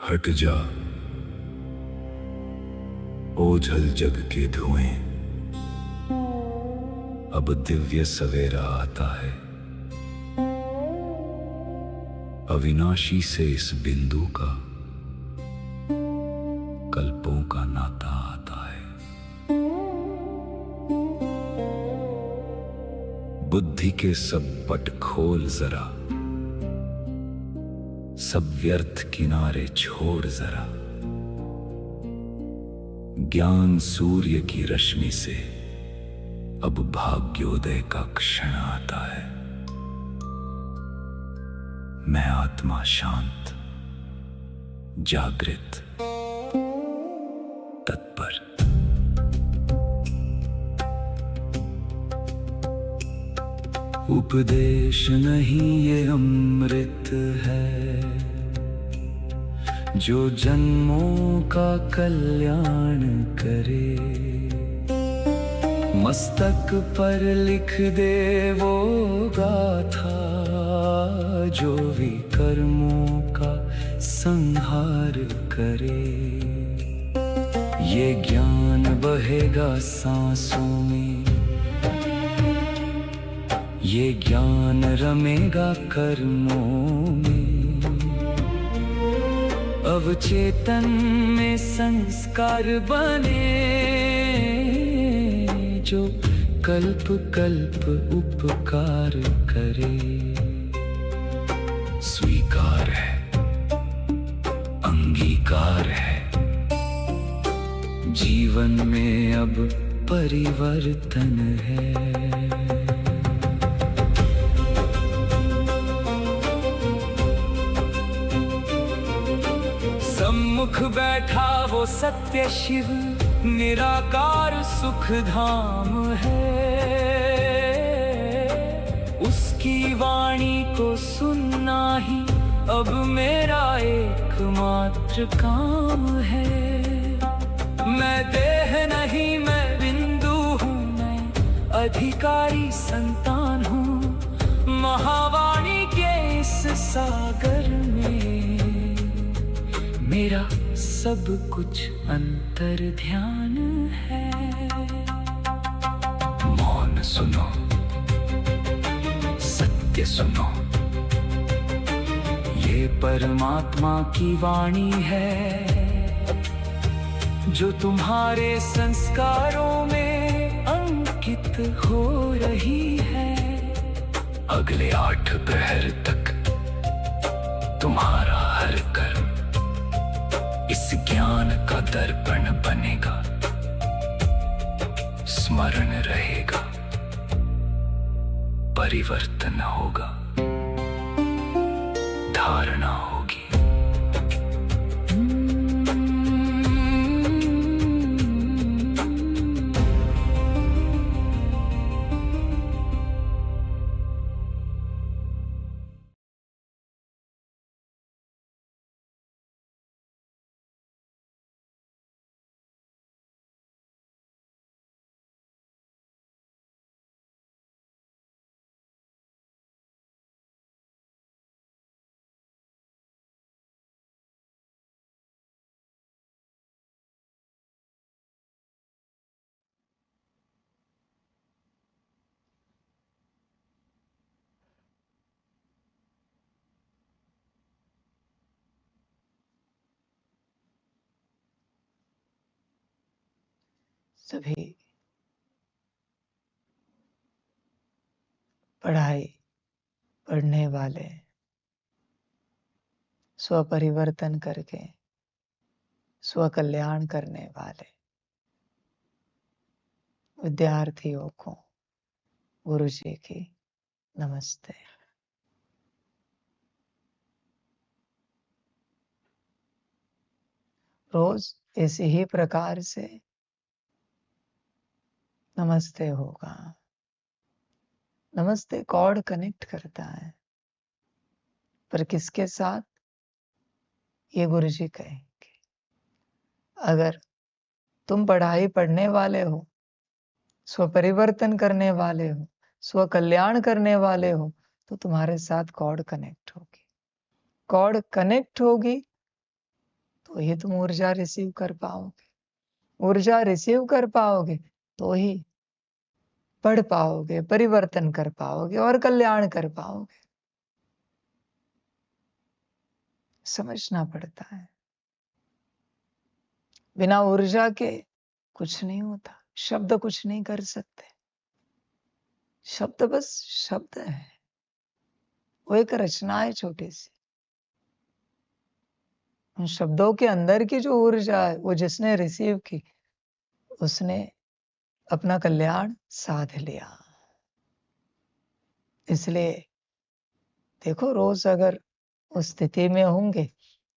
हट जा ओझल जग के धुएं, अब दिव्य सवेरा आता है। अविनाशी से इस बिंदु का कल्पों का नाता आता है। बुद्धि के सब पट खोल जरा, सब व्यर्थ किनारे छोड़ जरा। ज्ञान सूर्य की रश्मि से अब भाग्योदय का क्षण आता है। मैं आत्मा शांत, जागृत, तत्पर। उपदेश नहीं ये अमृत है, जो जन्मों का कल्याण करे। मस्तक पर लिख दे वो गाथा, जो विकर्मों का संहार करे। ये ज्ञान बहेगा सांसों में, ये ज्ञान रमेगा कर्मों में। अवचेतन में संस्कार बने, जो कल्प कल्प उपकार करे। स्वीकार है, अंगीकार है, जीवन में अब परिवर्तन है। सम्मुख बैठा वो सत्य शिव, निराकार सुख धाम है। उसकी वाणी को सुनना ही अब मेरा एकमात्र काम है। मैं देह नहीं, मैं बिंदु हूँ, मैं अधिकारी संतान हूँ। महावाणी के इस सागर में मेरा सब कुछ अंतर ध्यान है। मौन सुनो, सत्य सुनो, ये परमात्मा की वाणी है, जो तुम्हारे संस्कारों में अंकित हो रही है। अगले 8 प्रहर तक तुम्हारा हर कर्म इस ज्ञान का दर्पण बनेगा, स्मरण रहेगा, परिवर्तन होगा, धारणा होगी। सभी पढ़ाई पढ़ने वाले, स्वपरिवर्तन करके स्व कल्याण करने वाले विद्यार्थियों को गुरु जी की नमस्ते। रोज इसी ही प्रकार से नमस्ते होगा। नमस्ते कॉर्ड कनेक्ट करता है, पर किसके साथ, ये गुरु जी कहेंगे। अगर तुम पढ़ाई पढ़ने वाले हो, स्व परिवर्तन करने वाले हो, स्व कल्याण करने वाले हो, तो तुम्हारे साथ कॉर्ड कनेक्ट होगी। कॉर्ड कनेक्ट होगी तो ही तुम ऊर्जा रिसीव कर पाओगे। ऊर्जा रिसीव कर पाओगे तो ही पढ़ पाओगे, परिवर्तन कर पाओगे और कल्याण कर पाओगे। समझना पड़ता है। बिना ऊर्जा के कुछ नहीं होता। शब्द कुछ नहीं कर सकते। शब्द बस शब्द है, वो एक रचना है छोटी सी। उन शब्दों के अंदर की जो ऊर्जा है वो जिसने रिसीव की उसने अपना कल्याण साध लिया। इसलिए देखो, रोज अगर उस स्थिति में होंगे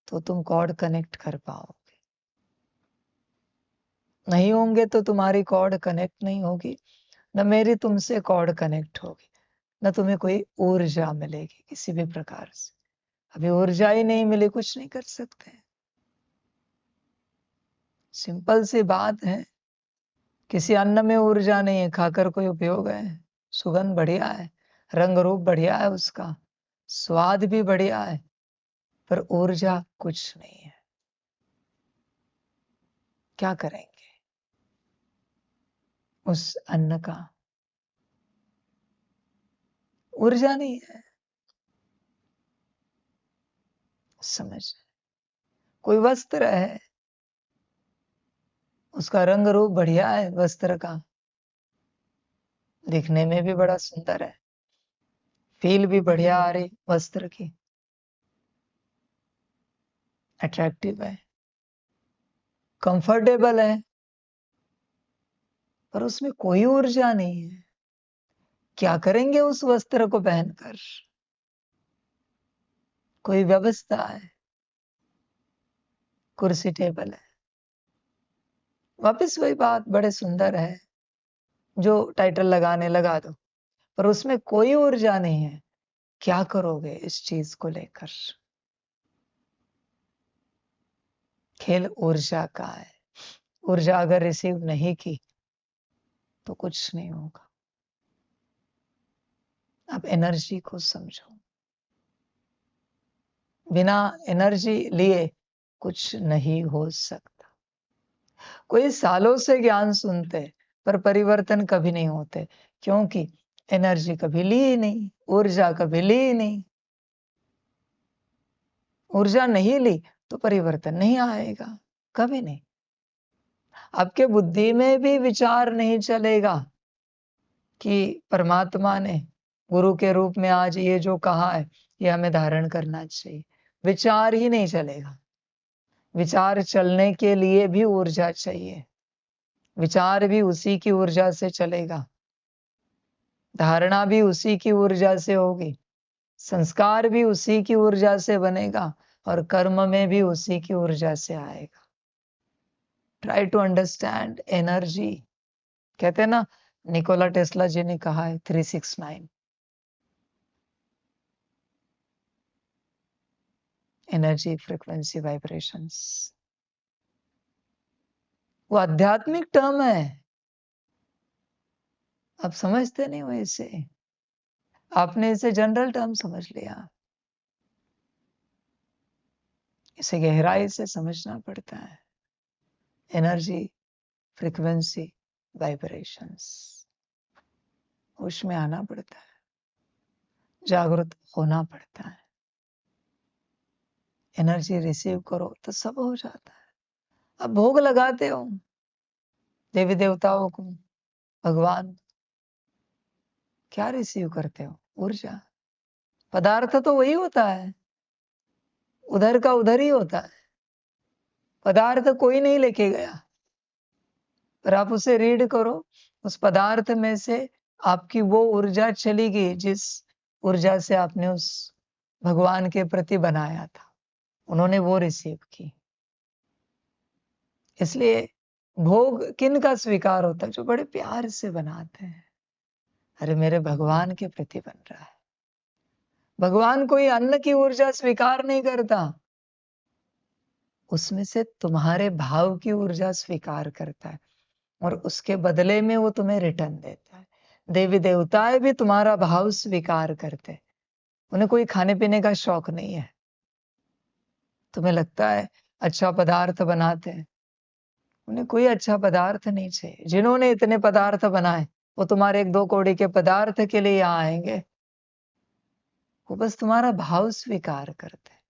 तो तुम कॉर्ड कनेक्ट कर पाओगे। नहीं होंगे तो तुम्हारी कॉर्ड कनेक्ट नहीं होगी, न मेरी तुमसे कॉर्ड कनेक्ट होगी, न तुम्हें कोई ऊर्जा मिलेगी किसी भी प्रकार से। अभी ऊर्जा ही नहीं मिली, कुछ नहीं कर सकते। सिंपल सी बात है। किसी अन्न में ऊर्जा नहीं है, खाकर कोई उपयोग है? सुगंध बढ़िया है, रंग रूप बढ़िया है, उसका स्वाद भी बढ़िया है, पर ऊर्जा कुछ नहीं है। क्या करेंगे उस अन्न का? ऊर्जा नहीं है। समझ? कोई वस्त्र है, उसका रंग रूप बढ़िया है, वस्त्र का दिखने में भी बड़ा सुंदर है, फील भी बढ़िया आ रही वस्त्र की, अट्रैक्टिव है, कंफर्टेबल है, पर उसमें कोई ऊर्जा नहीं है। क्या करेंगे उस वस्त्र को पहनकर? कोई व्यवस्था है, कुर्सी टेबल है, वापस वही बात, बड़े सुंदर है, जो टाइटल लगाने लगा दो, पर उसमें कोई ऊर्जा नहीं है। क्या करोगे इस चीज को लेकर? खेल ऊर्जा का है। ऊर्जा अगर रिसीव नहीं की तो कुछ नहीं होगा। अब एनर्जी को समझो। बिना एनर्जी लिए कुछ नहीं हो सकता। कोई सालों से ज्ञान सुनते पर परिवर्तन कभी नहीं होते, क्योंकि एनर्जी कभी ली ही नहीं, ऊर्जा कभी ली ही नहीं। ऊर्जा नहीं ली तो परिवर्तन नहीं आएगा, कभी नहीं। आपके बुद्धि में भी विचार नहीं चलेगा कि परमात्मा ने गुरु के रूप में आज ये जो कहा है ये हमें धारण करना चाहिए। विचार ही नहीं चलेगा। विचार चलने के लिए भी ऊर्जा चाहिए। विचार भी उसी की ऊर्जा से चलेगा, धारणा भी उसी की ऊर्जा से होगी, संस्कार भी उसी की ऊर्जा से बनेगा और कर्म में भी उसी की ऊर्जा से आएगा। Try to understand energy. कहते हैं ना, निकोला टेस्ला जी ने कहा है 369, एनर्जी, फ्रीक्वेंसी, वाइब्रेशंस। वो आध्यात्मिक टर्म है, आप समझते नहीं हो इसे। आपने इसे जनरल टर्म समझ लिया। इसे गहराई से समझना पड़ता है। Energy, frequency, vibrations. होश में आना पड़ता है, जागृत होना पड़ता है। एनर्जी रिसीव करो तो सब हो जाता है। अब भोग लगाते हो देवी देवताओं को, भगवान, क्या रिसीव करते हो? ऊर्जा। पदार्थ तो वही होता है, उधर का उधर ही होता है। पदार्थ कोई नहीं लेके गया, पर आप उसे रीड करो, उस पदार्थ में से आपकी वो ऊर्जा चली गई जिस ऊर्जा से आपने उस भगवान के प्रति बनाया था, उन्होंने वो रिसीव की। इसलिए भोग किन का स्वीकार होता है? जो बड़े प्यार से बनाते हैं। अरे मेरे भगवान के प्रति बन रहा है। भगवान कोई अन्न की ऊर्जा स्वीकार नहीं करता, उसमें से तुम्हारे भाव की ऊर्जा स्वीकार करता है और उसके बदले में वो तुम्हें रिटर्न देता है। देवी देवताएं भी तुम्हारा भाव स्वीकार करते, उन्हें कोई खाने पीने का शौक नहीं है, तुम्हें लगता है अच्छा पदार्थ बनाते हैं, उन्हें कोई अच्छा पदार्थ नहीं चाहिए। जिन्होंने इतने पदार्थ बनाए वो तुम्हारे 1-2 कौड़ी के पदार्थ के लिए यहाँ आएंगे। वो बस तुम्हारा भाव स्वीकार करते हैं।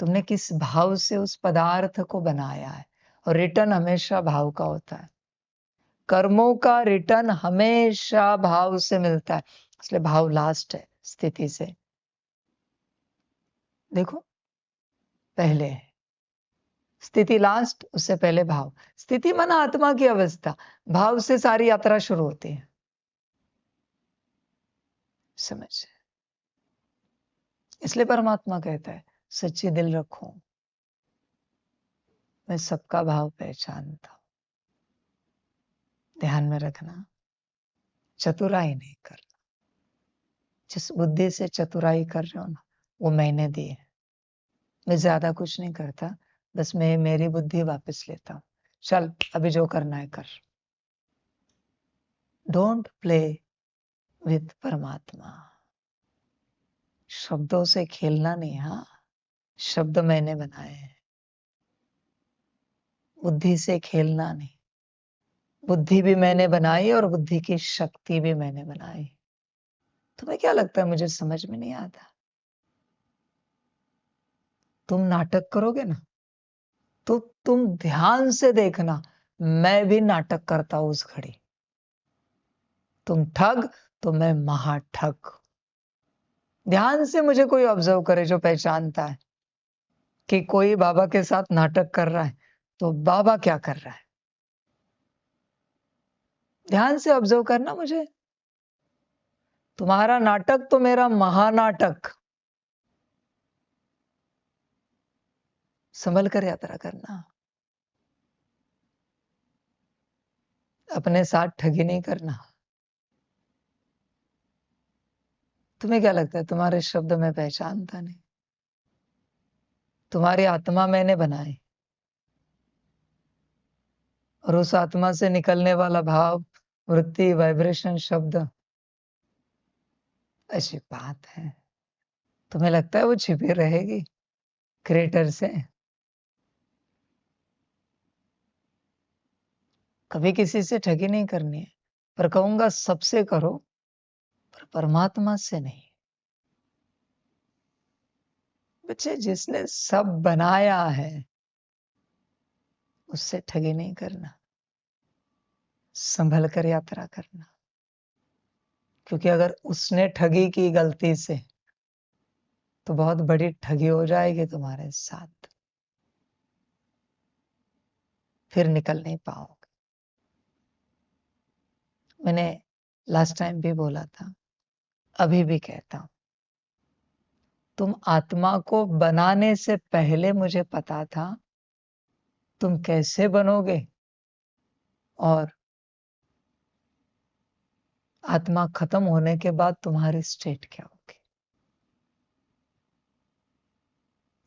तुमने किस भाव से उस पदार्थ को बनाया है, और रिटर्न हमेशा भाव का होता है। कर्मों का रिटर्न हमेशा भाव से मिलता है, इसलिए भाव लास्ट है स्थिति से। देखो, पहले है स्थिति, लास्ट, उससे पहले भाव। स्थिति माना आत्मा की अवस्था, भाव से सारी यात्रा शुरू होती है। समझ? इसलिए परमात्मा कहता है सच्ची दिल रखो, मैं सबका भाव पहचानता हूं। ध्यान में रखना, चतुराई नहीं करना। जिस बुद्धि से चतुराई कर रहे हो ना, वो मैंने दी है। मैं ज्यादा कुछ नहीं करता, बस मैं मेरी बुद्धि वापस लेता हूं। चल अभी जो करना है कर। डोंट प्ले विथ परमात्मा। शब्दों से खेलना नहीं। हाँ, शब्द मैंने बनाए हैं। बुद्धि से खेलना नहीं। बुद्धि भी मैंने बनाई और बुद्धि की शक्ति भी मैंने बनाई। तुम्हें क्या लगता है मुझे समझ में नहीं आता? तुम नाटक करोगे ना, तो तुम ध्यान से देखना, मैं भी नाटक करता हूं उस घड़ी। तुम ठग तो मैं महाठग। ध्यान से मुझे कोई ऑब्जर्व करे जो पहचानता है कि कोई बाबा के साथ नाटक कर रहा है, तो बाबा क्या कर रहा है। ध्यान से ऑब्जर्व करना मुझे। तुम्हारा नाटक तो मेरा महानाटक। संभल कर यात्रा करना। अपने साथ ठगी नहीं करना। तुम्हें क्या लगता है तुम्हारे शब्द में पहचानता नहीं? तुम्हारी आत्मा मैंने बनाई, और उस आत्मा से निकलने वाला भाव, वृत्ति, वाइब्रेशन, शब्द, ऐसी बात है। तुम्हें लगता है वो छिपी रहेगी क्रिएटर से? कभी किसी से ठगी नहीं करनी है, पर कहूंगा सबसे करो, पर परमात्मा से नहीं। बच्चे, जिसने सब बनाया है उससे ठगी नहीं करना। संभल कर यात्रा करना, क्योंकि अगर उसने ठगी की गलती से, तो बहुत बड़ी ठगी हो जाएगी तुम्हारे साथ। फिर निकल नहीं पाओगे। मैंने लास्ट टाइम भी बोला था, अभी भी कहता हूं, तुम आत्मा को बनाने से पहले मुझे पता था तुम कैसे बनोगे, और आत्मा खत्म होने के बाद तुम्हारी स्टेट क्या होगी।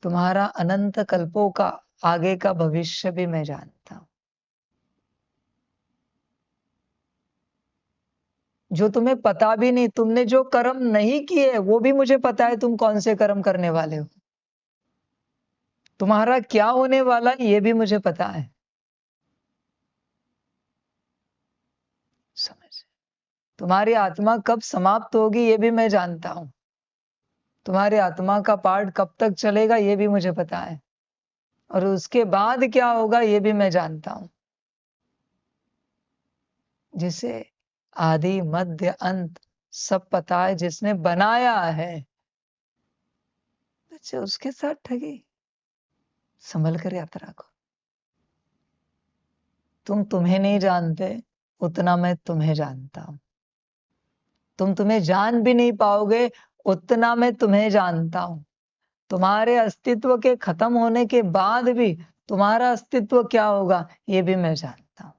तुम्हारा अनंत कल्पों का आगे का भविष्य भी मैं जानता हूं। जो तुम्हें पता भी नहीं, तुमने जो कर्म नहीं किए वो भी मुझे पता है, तुम कौन से कर्म करने वाले हो। तुम्हारा क्या होने वाला है ये भी मुझे पता है। समझ? तुम्हारी आत्मा कब समाप्त होगी ये भी मैं जानता हूं। तुम्हारी आत्मा का पार्ट कब तक चलेगा ये भी मुझे पता है, और उसके बाद क्या होगा ये भी मैं जानता हूं। जिसे आदि मध्य अंत सब पता है, जिसने बनाया है, बच्चे उसके साथ ठगी। संभल कर यात्रा को। तुम तुम्हें नहीं जानते उतना मैं तुम्हें जानता हूं। तुम तुम्हें जान भी नहीं पाओगे उतना मैं तुम्हें जानता हूं। तुम्हारे अस्तित्व के खत्म होने के बाद भी तुम्हारा अस्तित्व क्या होगा ये भी मैं जानता हूं।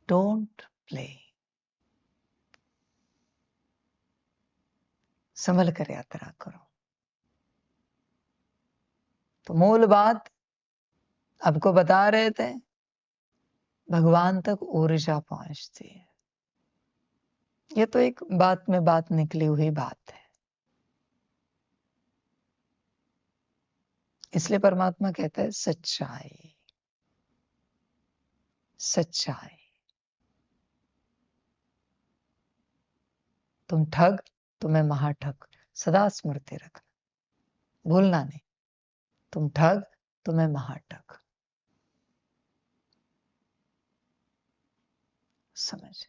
Don't play. संभल कर यात्रा करो। तो मूल बात आपको बता रहे थे, भगवान तक ऊर्जा पहुंचती है। ये तो एक बात में बात निकली हुई बात है। इसलिए परमात्मा कहता है सच्चाई, सच्चाई। तुम ठग, तुम्हें महाठग, सदा स्मृति रखना, भूलना नहीं। तुम ठग, तुम्हें महाठग। समझ?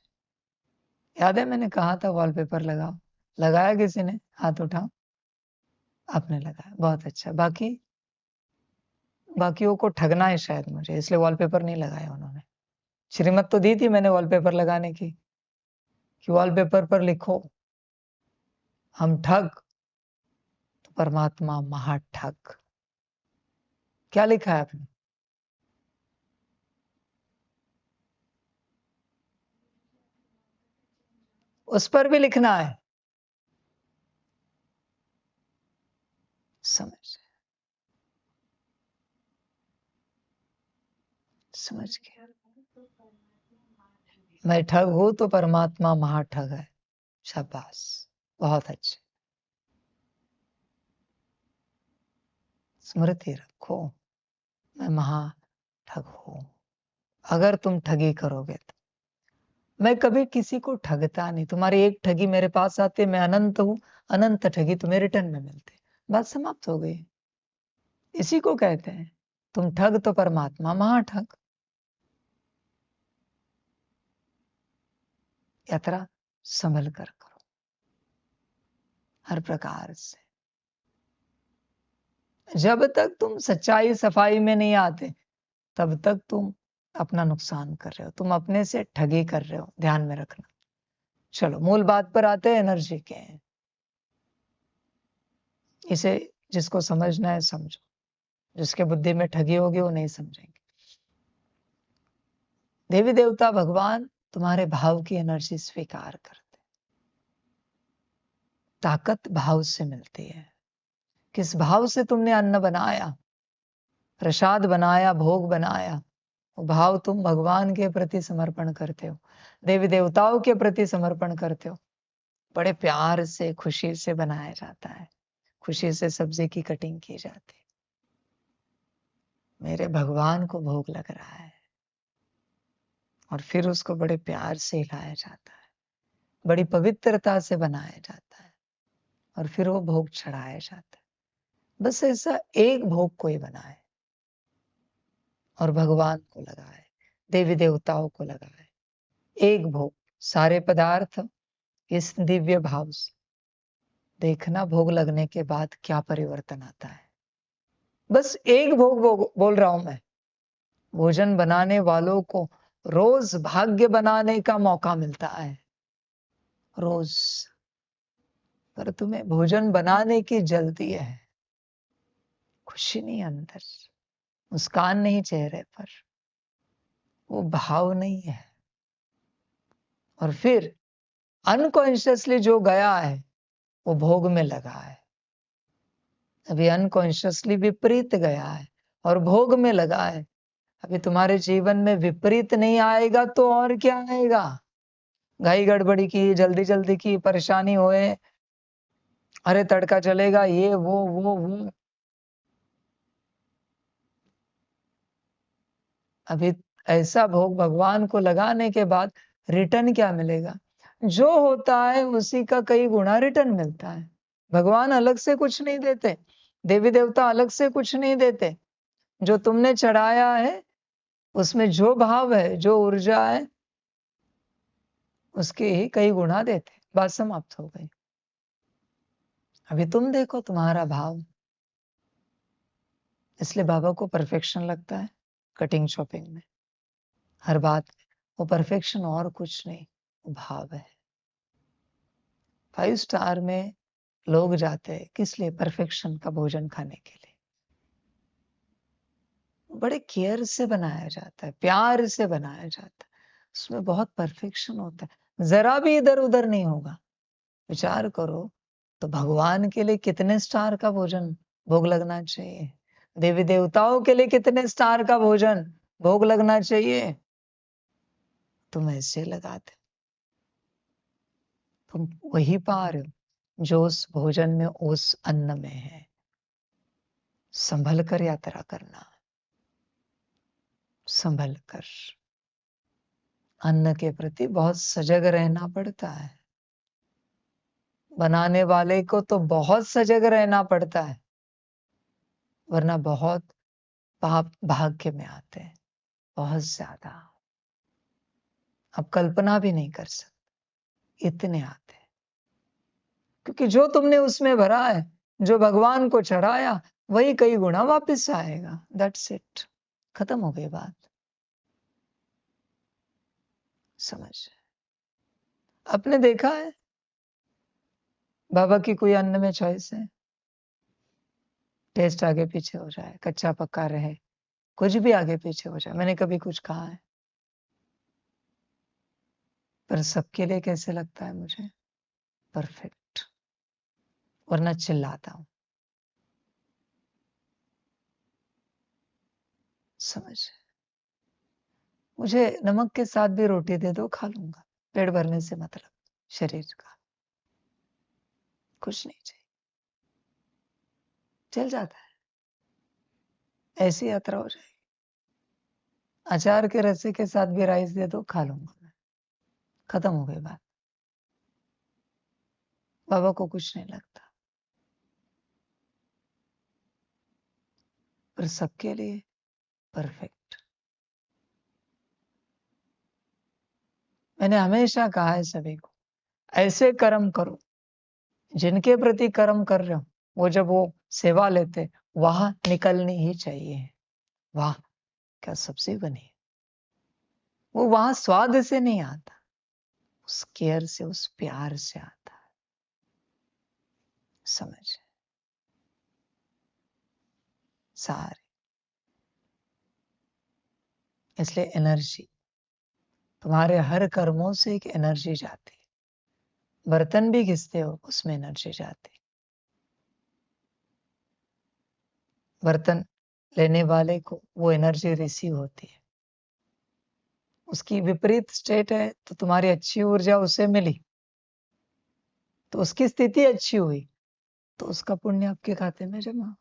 याद है मैंने कहा था वॉलपेपर लगाओ, लगाया किसी ने? हाथ उठाओ। आपने लगाया, बहुत अच्छा। बाकियों को ठगना है शायद मुझे, इसलिए वॉलपेपर नहीं लगाया उन्होंने। श्रीमत तो दी थी मैंने वॉलपेपर लगाने की, कि वॉलपेपर पर लिखो हम ठग तो परमात्मा महाठग। क्या लिखा है आपने? उस पर भी लिखना है। समझ गया? मैं ठग हूं तो परमात्मा महाठग है। शाबाश, बहुत अच्छे। स्मृति रखो, मैं महाठग हूं। अगर तुम ठगी करोगे तो मैं कभी किसी को ठगता नहीं। तुम्हारी एक ठगी मेरे पास आती है, मैं अनंत हूं, अनंत ठगी तुम्हें रिटर्न में मिलते। बात समाप्त हो गई। इसी को कहते हैं तुम ठग तो परमात्मा महाठग। यात्रा संभल कर करो हर प्रकार से। जब तक तुम सच्चाई सफाई में नहीं आते तब तक तुम अपना नुकसान कर रहे हो, तुम अपने से ठगी कर रहे हो, ध्यान में रखना। चलो मूल बात पर आते हैं, एनर्जी के। इसे जिसको समझना है समझो, जिसके बुद्धि में ठगी होगी वो नहीं समझेंगे। देवी देवता भगवान तुम्हारे भाव की एनर्जी स्वीकार करते। ताकत भाव से मिलती है। किस भाव से तुमने अन्न बनाया, प्रसाद बनाया, भोग बनाया, वो भाव तुम भगवान के प्रति समर्पण करते हो, देवी देवताओं के प्रति समर्पण करते हो। बड़े प्यार से खुशी से बनाया जाता है, खुशी से सब्जी की कटिंग की जाती है। मेरे भगवान को भोग लग रहा है, और फिर उसको बड़े प्यार से हिलाया जाता है, बड़ी पवित्रता से बनाया जाता है, और फिर वो भोग चढ़ाया जाता है। बस ऐसा एक भोग कोई बनाए और भगवान को लगाए, देवी देवताओं को लगाए। एक भोग, सारे पदार्थ इस दिव्य भाव से। देखना भोग लगने के बाद क्या परिवर्तन आता है। बस एक भोग बोल रहा हूं मैं। भोजन बनाने वालों को रोज भाग्य बनाने का मौका मिलता है, रोज। पर तुम्हें भोजन बनाने की जल्दी है, खुशी नहीं अंदर, मुस्कान नहीं चेहरे पर, वो भाव नहीं है। और फिर अनकॉन्शियसली जो गया है वो भोग में लगा है। अभी अनकॉन्शियसली विपरीत गया है और भोग में लगा है। अभी तुम्हारे जीवन में विपरीत नहीं आएगा तो और क्या आएगा? घाई गड़बड़ी की, जल्दी जल्दी की, परेशानी होए, अरे तड़का चलेगा, ये वो। अभी ऐसा भोग भगवान को लगाने के बाद रिटर्न क्या मिलेगा? जो होता है उसी का कई गुना रिटर्न मिलता है। भगवान अलग से कुछ नहीं देते, देवी देवता अलग से कुछ नहीं देते। जो तुमने चढ़ाया है उसमें जो भाव है, जो ऊर्जा है, उसके ही कई गुना देते। बात समाप्त हो गई। अभी तुम देखो तुम्हारा भाव। इसलिए बाबा को परफेक्शन लगता है कटिंग शॉपिंग में, हर बात में। वो परफेक्शन और कुछ नहीं, वो भाव है। 5 स्टार में लोग जाते हैं किस लिए? परफेक्शन का भोजन खाने के लिए। बड़े केयर से बनाया जाता है, प्यार से बनाया जाता है, उसमें बहुत परफेक्शन होता है, जरा भी इधर उधर नहीं होगा। विचार करो तो भगवान के लिए कितने स्टार का भोजन भोग लगना चाहिए, देवी देवताओं के लिए कितने स्टार का भोजन भोग लगना चाहिए। तुम ऐसे लगाते, तुम वही पा रहे हो जो उस भोजन में, उस अन्न में है। संभल कर यात्रा करना, संभल कर। अन्न के प्रति बहुत सजग रहना पड़ता है। बनाने वाले को तो बहुत सजग रहना पड़ता है, वरना बहुत पाप भाग्य में आते हैं, बहुत ज्यादा। आप कल्पना भी नहीं कर सकते, इतने आते हैं। क्योंकि जो तुमने उसमें भरा है, जो भगवान को चढ़ाया, वही कई गुना वापस आएगा। दैट्स इट, खत्म हो गई बात। समझ? आपने देखा है बाबा की कोई अन्न में चॉइस है? टेस्ट आगे पीछे हो जाए, कच्चा पक्का रहे, कुछ भी आगे पीछे हो जाए। मैंने कभी कुछ कहा है? पर सबके लिए कैसे लगता है मुझे? परफेक्ट, वरना चिल्लाता हूं। समझ? मुझे नमक के साथ भी रोटी दे दो, खा लूंगा। पेट भरने से मतलब शरीर का कुछ नहीं चाहिए, चल जाता है। ऐसी यात्रा हो जाएगी। अचार के रस्से के साथ भी राइस दे दो, खा लूंगा मैं। खत्म हो गई बात। बाबा को कुछ नहीं लगता। पर सबके लिए परफेक्ट। मैंने हमेशा कहा है सभी को, ऐसे कर्म करो, जिनके प्रति कर्म कर रहे हो, वो जब वो सेवा लेते, वहां निकलनी ही चाहिए। वाह क्या सब्जी बनी। वो वहां स्वाद से नहीं आता, उस केयर से, उस प्यार से आता है। समझ? सारे। इसलिए एनर्जी, तुम्हारे हर कर्मों से एक एनर्जी जाती है। बर्तन भी घिसते हो, उसमें एनर्जी जाती है। बर्तन लेने वाले को वो एनर्जी रिसीव होती है। उसकी विपरीत स्टेट है तो तुम्हारी अच्छी ऊर्जा उसे मिली, तो उसकी स्थिति अच्छी हुई, तो उसका पुण्य आपके खाते में जमा।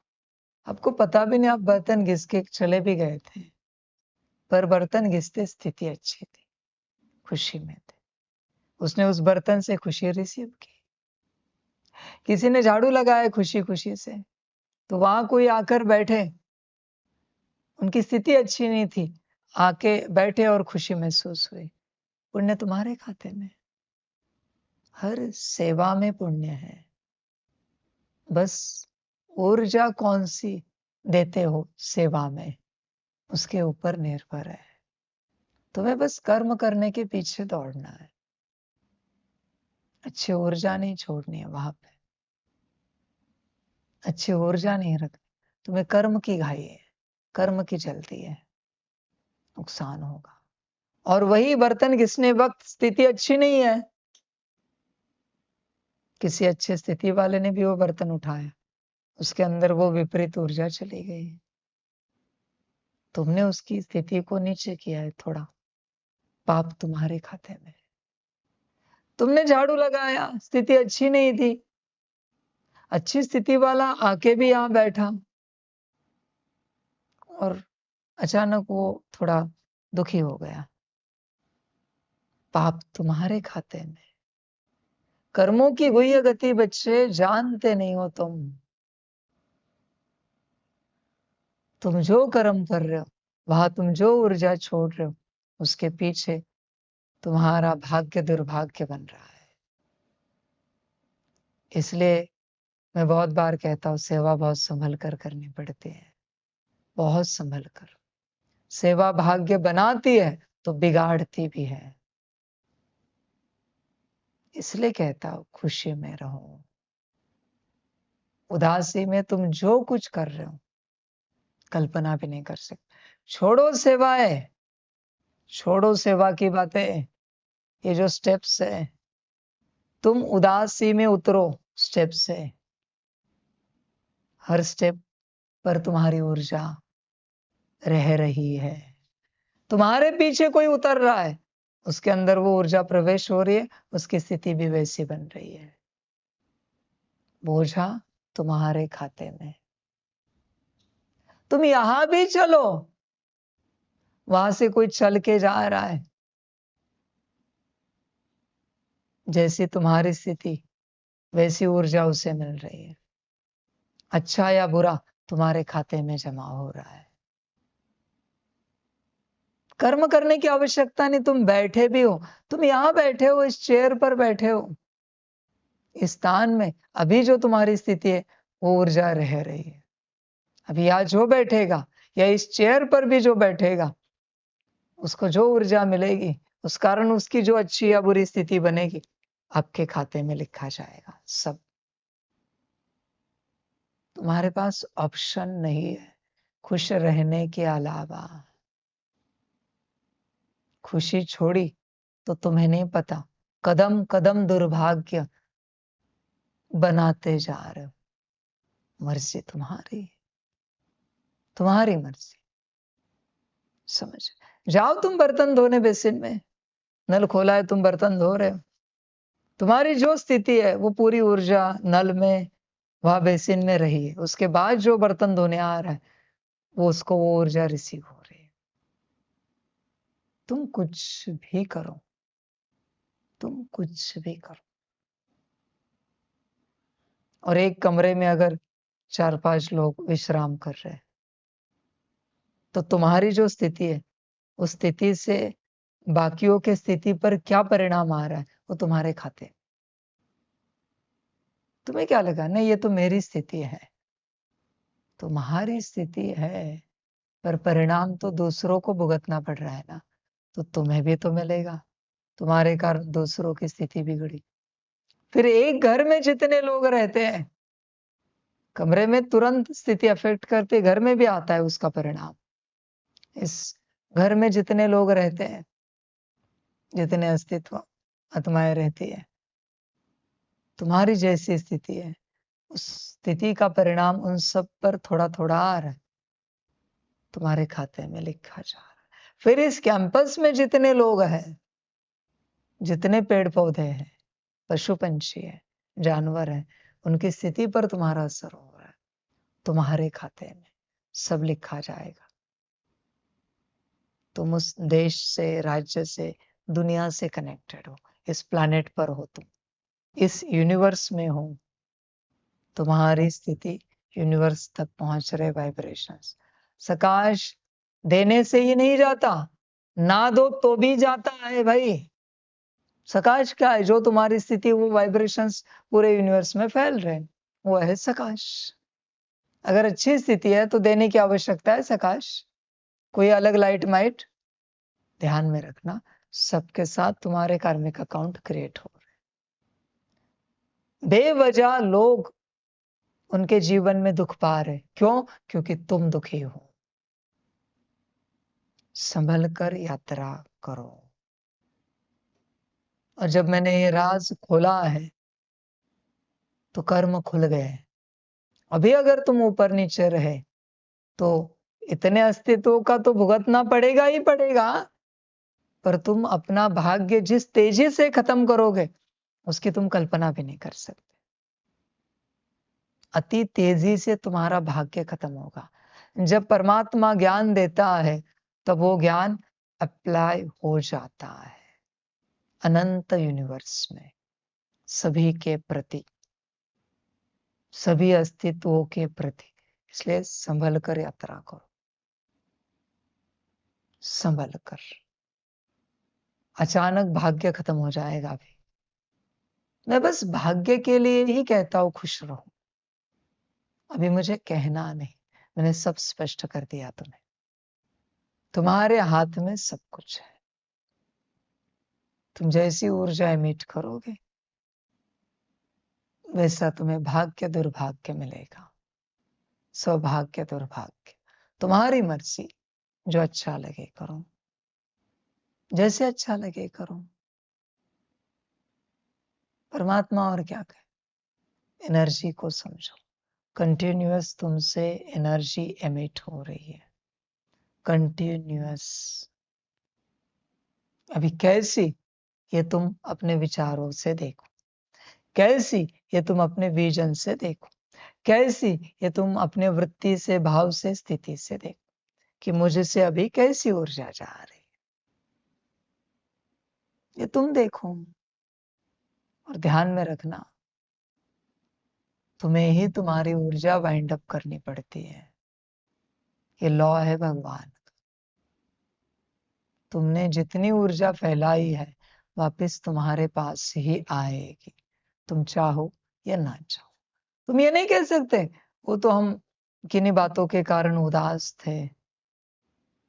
आपको पता भी नहीं, आप बर्तन घिस के चले भी गए थे, पर बर्तन घिसते स्थिति अच्छी थी, खुशी में थे। उसने उस बर्तन से खुशी रिसीव की। किसी ने झाड़ू लगाया खुशी खुशी से, तो वहां कोई आकर बैठे, उनकी स्थिति अच्छी नहीं थी, आके बैठे और खुशी महसूस हुई। पुण्य तुम्हारे खाते में। हर सेवा में पुण्य है। बस ऊर्जा कौन सी देते हो सेवा में, उसके ऊपर निर्भर है। तुम्हें बस कर्म करने के पीछे दौड़ना है, अच्छी ऊर्जा नहीं छोड़नी है वहां पे, अच्छी ऊर्जा नहीं रखनी। तुम्हें कर्म की घाई है, कर्म की जल्दी है, नुकसान होगा। और वही बर्तन घिसने वक्त स्थिति अच्छी नहीं है, किसी अच्छे स्थिति वाले ने भी वो बर्तन उठाया, उसके अंदर वो विपरीत ऊर्जा चली गई। तुमने उसकी स्थिति को नीचे किया है थोड़ा, पाप तुम्हारे खाते में। तुमने झाड़ू लगाया, स्थिति अच्छी नहीं थी, अच्छी स्थिति वाला आके भी यहां बैठा और अचानक वो थोड़ा दुखी हो गया, पाप तुम्हारे खाते में। कर्मों की हुई गति बच्चे जानते नहीं हो तुम जो कर्म कर रहे हो, वहां तुम जो ऊर्जा छोड़ रहे हो, उसके पीछे तुम्हारा भाग्य दुर्भाग्य बन रहा है। इसलिए मैं बहुत बार कहता हूं, सेवा बहुत संभल कर करनी पड़ती है, बहुत संभल कर। सेवा भाग्य बनाती है तो बिगाड़ती भी है। इसलिए कहता हूं, खुशी में रहो। उदासी में तुम जो कुछ कर रहे हो, कल्पना भी नहीं कर सकते। छोड़ो सेवाएं, छोड़ो सेवा की बातें, ये जो स्टेप्स है, तुम उदासी में उतरो स्टेप से। हर स्टेप पर तुम्हारी ऊर्जा रह रही है, तुम्हारे पीछे कोई उतर रहा है, उसके अंदर वो ऊर्जा प्रवेश हो रही है, उसकी स्थिति भी वैसी बन रही है। बोझा तुम्हारे खाते में। तुम यहां भी चलो, वहां से कोई चल के जा रहा है, जैसी तुम्हारी स्थिति वैसी ऊर्जा उसे मिल रही है। अच्छा या बुरा तुम्हारे खाते में जमा हो रहा है। कर्म करने की आवश्यकता नहीं, तुम बैठे भी हो, तुम यहां बैठे हो, इस चेयर पर बैठे हो, इस स्थान में अभी जो तुम्हारी स्थिति है वो ऊर्जा रह रही है। अभी आज जो बैठेगा या इस चेयर पर भी जो बैठेगा, उसको जो ऊर्जा मिलेगी, उस कारण उसकी जो अच्छी या बुरी स्थिति बनेगी, आपके खाते में लिखा जाएगा सब। तुम्हारे पास ऑप्शन नहीं है खुश रहने के अलावा। खुशी छोड़ी तो तुम्हें नहीं पता, कदम कदम दुर्भाग्य बनाते जा रहे हो। मर्जी तुम्हारी, तुम्हारी मर्जी। समझ जाओ, तुम बर्तन धोने बेसिन में, नल खोला है, तुम बर्तन धो रहे हो, तुम्हारी जो स्थिति है वो पूरी ऊर्जा नल में, वहां बेसिन में रही है। उसके बाद जो बर्तन धोने आ रहा है वो उसको वो ऊर्जा रिसीव हो रही है। तुम कुछ भी करो, तुम कुछ भी करो, और एक कमरे में अगर 4-5 लोग विश्राम कर रहे हैं, तो तुम्हारी जो स्थिति है उस स्थिति से बाकियों के स्थिति पर क्या परिणाम आ रहा है वो तुम्हारे खाते। तुम्हें क्या लगा, नहीं ये तो मेरी स्थिति है। तुम्हारी स्थिति है, पर परिणाम तो दूसरों को भुगतना पड़ रहा है ना, तो तुम्हें भी तो मिलेगा। तुम्हारे कारण दूसरों की स्थिति बिगड़ी। फिर एक घर में जितने लोग रहते हैं, कमरे में तुरंत स्थिति अफेक्ट करते, घर में भी आता है उसका परिणाम। इस घर में जितने लोग रहते हैं, जितने अस्तित्व आत्माएं रहती है, तुम्हारी जैसी स्थिति है, उस स्थिति का परिणाम उन सब पर थोड़ा थोड़ा आ रहा है, तुम्हारे खाते में लिखा जा रहा है। फिर इस कैंपस में जितने लोग हैं, जितने पेड़ पौधे हैं, पशु पंछी है, जानवर है, उनकी स्थिति पर तुम्हारा असर हो रहा है, तुम्हारे खाते में सब लिखा जाएगा। तुम उस देश से, राज्य से, दुनिया से कनेक्टेड हो, इस प्लैनेट पर हो, तुम इस यूनिवर्स में हो, तुम्हारी स्थिति यूनिवर्स तक पहुंच रहे वाइब्रेशंस। सकाश देने से ही नहीं जाता, ना दो तो भी जाता है भाई। सकाश क्या है, जो तुम्हारी स्थिति वो वाइब्रेशंस पूरे यूनिवर्स में फैल रहे हैं, वो है सकाश। अगर अच्छी स्थिति है तो देने की आवश्यकता है सकाश, कोई अलग लाइट माइट। ध्यान में रखना, सबके साथ तुम्हारे कार्मिक अकाउंट क्रिएट हो रहे हैं। बेवजह लोग उनके जीवन में दुख पा रहे, क्यों? क्योंकि तुम दुखी हो। संभल कर यात्रा करो। और जब मैंने ये राज खोला है तो कर्म खुल गए। अभी अगर तुम ऊपर नीचे रहे तो इतने अस्तित्व का तो भुगतना पड़ेगा ही पड़ेगा, पर तुम अपना भाग्य जिस तेजी से खत्म करोगे उसकी तुम कल्पना भी नहीं कर सकते। अति तेजी से तुम्हारा भाग्य खत्म होगा। जब परमात्मा ज्ञान देता है तब वो ज्ञान अप्लाई हो जाता है अनंत यूनिवर्स में, सभी के प्रति, सभी अस्तित्वों के प्रति। इसलिए संभल कर यात्रा करो, संभल कर। अचानक भाग्य खत्म हो जाएगा। अभी मैं बस भाग्य के लिए ही कहता हूं खुश रहो, अभी मुझे कहना नहीं, मैंने सब स्पष्ट कर दिया तुम्हें। तुम्हारे हाथ में सब कुछ है, तुम जैसी ऊर्जा एमिट करोगे वैसा तुम्हें भाग्य दुर्भाग्य मिलेगा। सौभाग्य दुर्भाग्य तुम्हारी मर्जी, जो अच्छा लगे करो, जैसे अच्छा लगे करो। परमात्मा और क्या कहे, एनर्जी को समझो। कंटिन्यूअस तुमसे एनर्जी एमिट हो रही है, कंटिन्यूअस। अभी कैसी, ये तुम अपने विचारों से देखो, कैसी ये तुम अपने विजन से देखो, कैसी, ये तुम अपने वृत्ति से, भाव से, स्थिति से देखो कि मुझसे अभी कैसी ऊर्जा जा रही है, ये तुम देखो। और ध्यान में रखना, तुम्हें ही तुम्हारी ऊर्जा वाइंड अप करनी पड़ती है। ये लॉ है भगवान। तुमने जितनी ऊर्जा फैलाई है वापस तुम्हारे पास ही आएगी, तुम चाहो या ना चाहो। तुम ये नहीं कह सकते वो तो हम किन्हीं बातों के कारण उदास थे।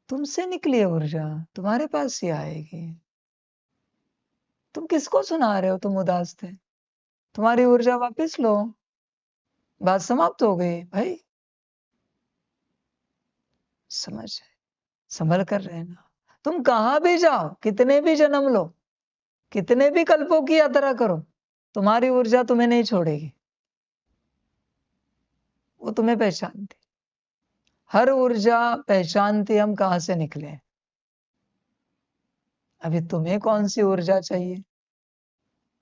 तुमसे निकली है ऊर्जा, तुम्हारे पास ही आएगी। तुम किसको सुना रहे हो तुम उदास थे? तुम्हारी ऊर्जा वापस लो, बात समाप्त हो गई भाई। समझ, संभल कर रहना। तुम कहां भी जाओ, कितने भी जन्म लो, कितने भी कल्पों की यात्रा करो, तुम्हारी ऊर्जा तुम्हें नहीं छोड़ेगी, वो तुम्हें पहचानती। हर ऊर्जा पहचानती हम कहां से निकले। अभी तुम्हें कौन सी ऊर्जा चाहिए,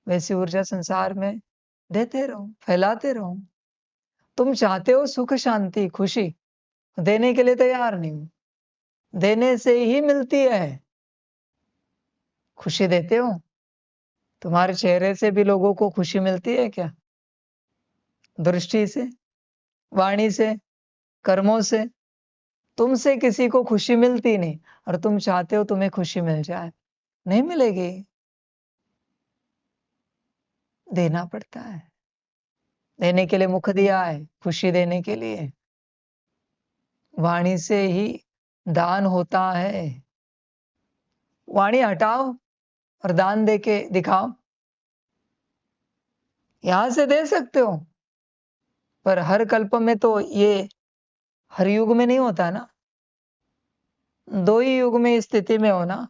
वैसी ऊर्जा संसार में देते रहो, फैलाते रहो। तुम चाहते हो सुख शांति खुशी, देने के लिए तैयार नहीं हो, देने से ही मिलती है। खुशी देते हो, तुम्हारे चेहरे से भी लोगों को खुशी मिलती है क्या? दृष्टि से, वाणी से, कर्मों से तुमसे किसी को खुशी मिलती नहीं, और तुम चाहते हो तुम्हें खुशी मिल जाए, नहीं मिलेगी। देना पड़ता है, देने के लिए मुख दिया है, खुशी देने के लिए। वाणी से ही दान होता है। वाणी हटाओ और दान देके दिखाओ। यहां से दे सकते हो, पर हर कल्प में तो ये हर युग में नहीं होता ना। 2 ही युग में इस स्थिति में हो ना,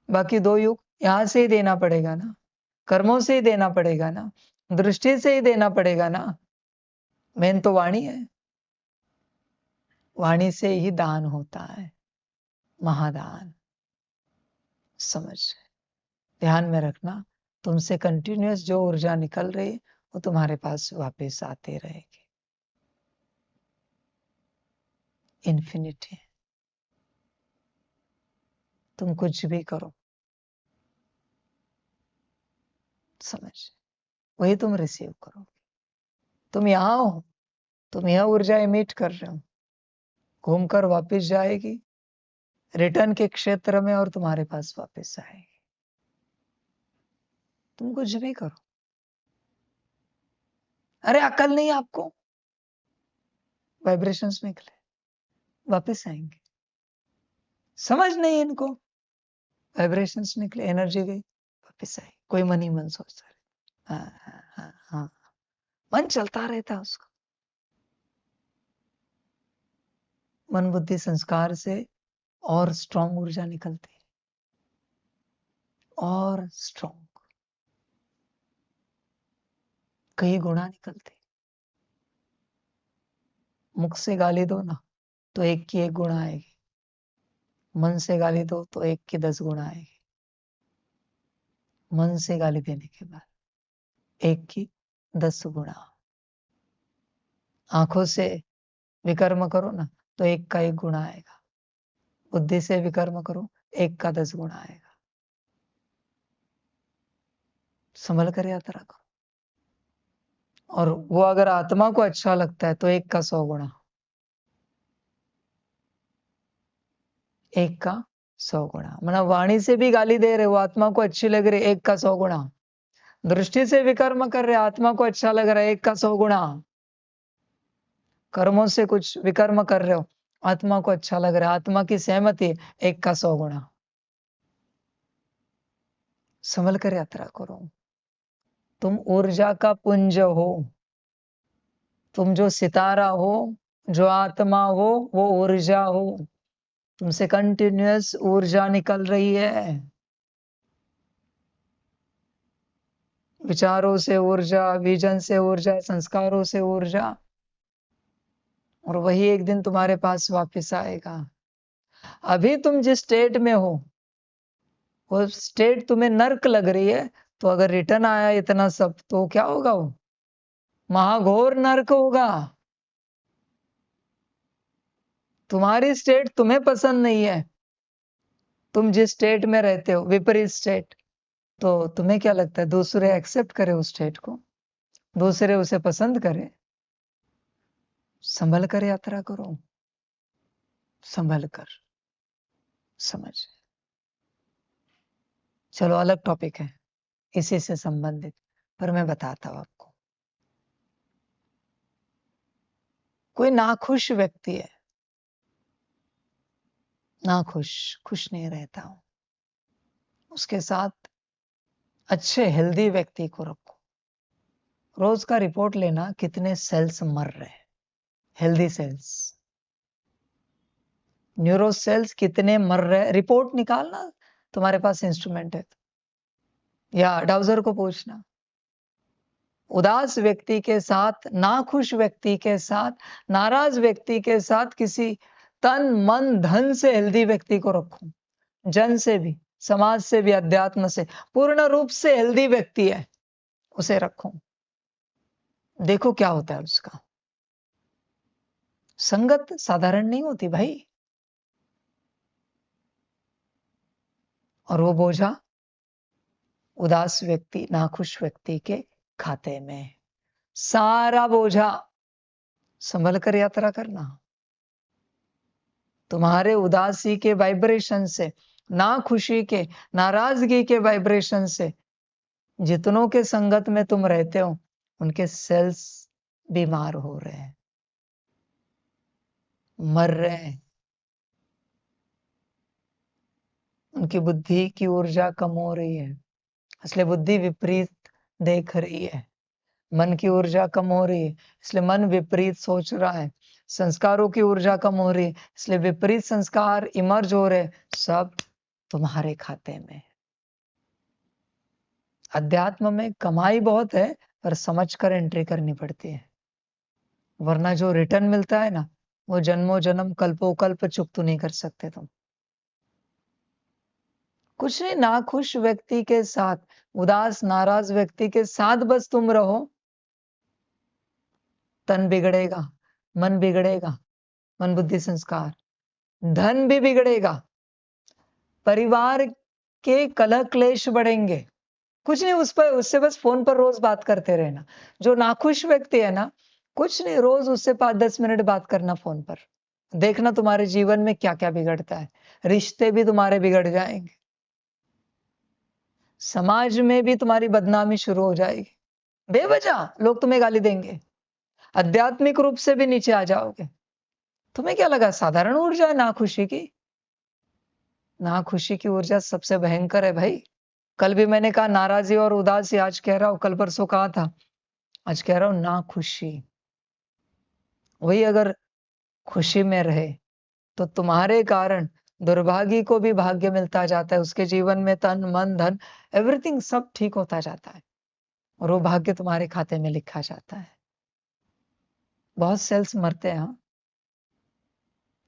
बाकी 2 युग यहां से ही देना पड़ेगा ना, कर्मों से ही देना पड़ेगा ना, दृष्टि से ही देना पड़ेगा ना। मेन तो वाणी है, वाणी से ही दान होता है, महादान। समझ, ध्यान में रखना, तुमसे कंटिन्यूअस जो ऊर्जा निकल रही है वो तुम्हारे पास वापस आते रहेगी। इन्फिनिटी। तुम कुछ भी करो, समझ, वही तुम रिसीव करोगे। तुम यहां हो, तुम यह ऊर्जा इमिट कर रहे हो, घूमकर वापस जाएगी रिटर्न के क्षेत्र में और तुम्हारे पास वापस आएगी। तुम कुछ भी करो। अरे अकल नहीं आपको, वाइब्रेशंस निकले वापस आएंगे। समझ नहीं इनको, वाइब्रेशंस निकले, एनर्जी गई वापस आई। कोई मन ही मन सोचता रहे, हाँ, मन चलता रहता उसका। मन बुद्धि संस्कार से और स्ट्रॉन्ग ऊर्जा निकलती है, और स्ट्रॉन्ग कई गुणा निकलती। मुख से गाली दो ना तो 1 की 1 गुणा आएगी, मन से गाली दो तो 1 की 10 गुणा आएगी। मन से गाली देने के बाद 1 की 10 गुणा। आंखों से विकर्म करो ना तो 1 का 1 गुणा आएगा। बुद्धि से विकर्म करो 1 का 10 गुणा आएगा। संभल कर यात्रा करो। और वो अगर आत्मा को अच्छा लगता है तो 1 का 100 गुणा, 1 का 100 गुणा। मतलब वाणी से भी गाली दे रहे, वो आत्मा को अच्छी लग रही, 1 का 100 गुणा। दृष्टि से विकर्म कर रहे, आत्मा को अच्छा लग रहा है, 1 का 100 गुणा। कर्मों से कुछ विकर्म कर रहे हो, आत्मा को अच्छा लग रहा है, आत्मा की सहमति, 1 का 100 गुणा। संभल कर यात्रा करो। तुम ऊर्जा का पुंज हो, तुम जो सितारा हो, जो आत्मा हो, वो ऊर्जा हो। तुमसे कंटिन्यूअस ऊर्जा निकल रही है, विचारों से ऊर्जा, विजन से ऊर्जा, संस्कारों से ऊर्जा, और वही एक दिन तुम्हारे पास वापस आएगा। अभी तुम जिस स्टेट में हो वो स्टेट तुम्हें नर्क लग रही है, तो अगर रिटर्न आया इतना सब तो क्या होगा वो? महाघोर नरक होगा। तुम्हारी स्टेट तुम्हें पसंद नहीं है, तुम जिस स्टेट में रहते हो विपरीत स्टेट, तो तुम्हें क्या लगता है दूसरे एक्सेप्ट करे उस स्टेट को, दूसरे उसे पसंद करे? संभल कर यात्रा करो, संभल कर, समझ। चलो अलग टॉपिक है इसी से संबंधित, पर मैं बताता हूं आपको। कोई नाखुश व्यक्ति है, नाखुश, खुश नहीं रहता हूं, उसके साथ अच्छे हेल्दी व्यक्ति को रखो। रोज का रिपोर्ट लेना कितने सेल्स मर रहे हैं, हेल्दी सेल्स, न्यूरो सेल्स कितने मर रहे हैं, रिपोर्ट निकालना, तुम्हारे पास इंस्ट्रूमेंट है तो। या डाउजर को पूछना। उदास व्यक्ति के साथ, नाखुश व्यक्ति के साथ, नाराज व्यक्ति के साथ किसी तन मन धन से हेल्दी व्यक्ति को रखो। जन से भी, समाज से भी, अध्यात्म से पूर्ण रूप से हेल्दी व्यक्ति है, उसे रखो। देखो क्या होता है उसका। संगत साधारण नहीं होती भाई। और वो बोझा उदास व्यक्ति, नाखुश व्यक्ति के खाते में, सारा बोझा संभल कर यात्रा करना। तुम्हारे उदासी के वाइब्रेशन से, नाखुशी के, नाराजगी के वाइब्रेशन से जितनों के संगत में तुम रहते हो उनके सेल्स बीमार हो रहे हैं, मर रहे हैं, उनकी बुद्धि की ऊर्जा कम हो रही है, इसलिए बुद्धि विपरीत देख रही है। मन की ऊर्जा कम हो रही है, इसलिए मन विपरीत सोच रहा है। संस्कारों की ऊर्जा कम हो रही है, इसलिए विपरीत संस्कार इमर्ज हो रहे। सब तुम्हारे खाते में। अध्यात्म में कमाई बहुत है, पर समझ कर एंट्री करनी पड़ती है, वरना जो रिटर्न मिलता है ना, वो जन्मों जन्म कल्पों कल्प चुकता नहीं कर सकते तुम। कुछ नहीं, नाखुश व्यक्ति के साथ, उदास नाराज व्यक्ति के साथ बस तुम रहो, तन बिगड़ेगा, मन बिगड़ेगा, मन बुद्धि संस्कार, धन भी बिगड़ेगा, परिवार के कलह क्लेश बढ़ेंगे। कुछ नहीं, उससे बस फोन पर रोज बात करते रहना। जो नाखुश व्यक्ति है ना, कुछ नहीं, रोज उससे 5-10 मिनट बात करना फोन पर। देखना तुम्हारे जीवन में क्या क्या बिगड़ता है। रिश्ते भी तुम्हारे बिगड़ जाएंगे, समाज में भी तुम्हारी बदनामी शुरू हो जाएगी, बेवजह लोग तुम्हें गाली देंगे, आध्यात्मिक रूप से भी नीचे आ जाओगे। तुम्हें क्या लगा साधारण ऊर्जा है नाखुशी की? नाखुशी की ऊर्जा सबसे भयंकर है भाई। कल भी मैंने कहा नाराजी और उदासी, आज कह रहा हूं, कल परसों कहा था, आज कह रहा हूं नाखुशी। वही अगर खुशी में रहे तो तुम्हारे कारण दुर्भागी को भी भाग्य मिलता जाता है, उसके जीवन में तन मन धन एवरीथिंग सब ठीक होता जाता है, और वो भाग्य तुम्हारे खाते में लिखा जाता है। बहुत सेल्स मरते हैं। हाँ,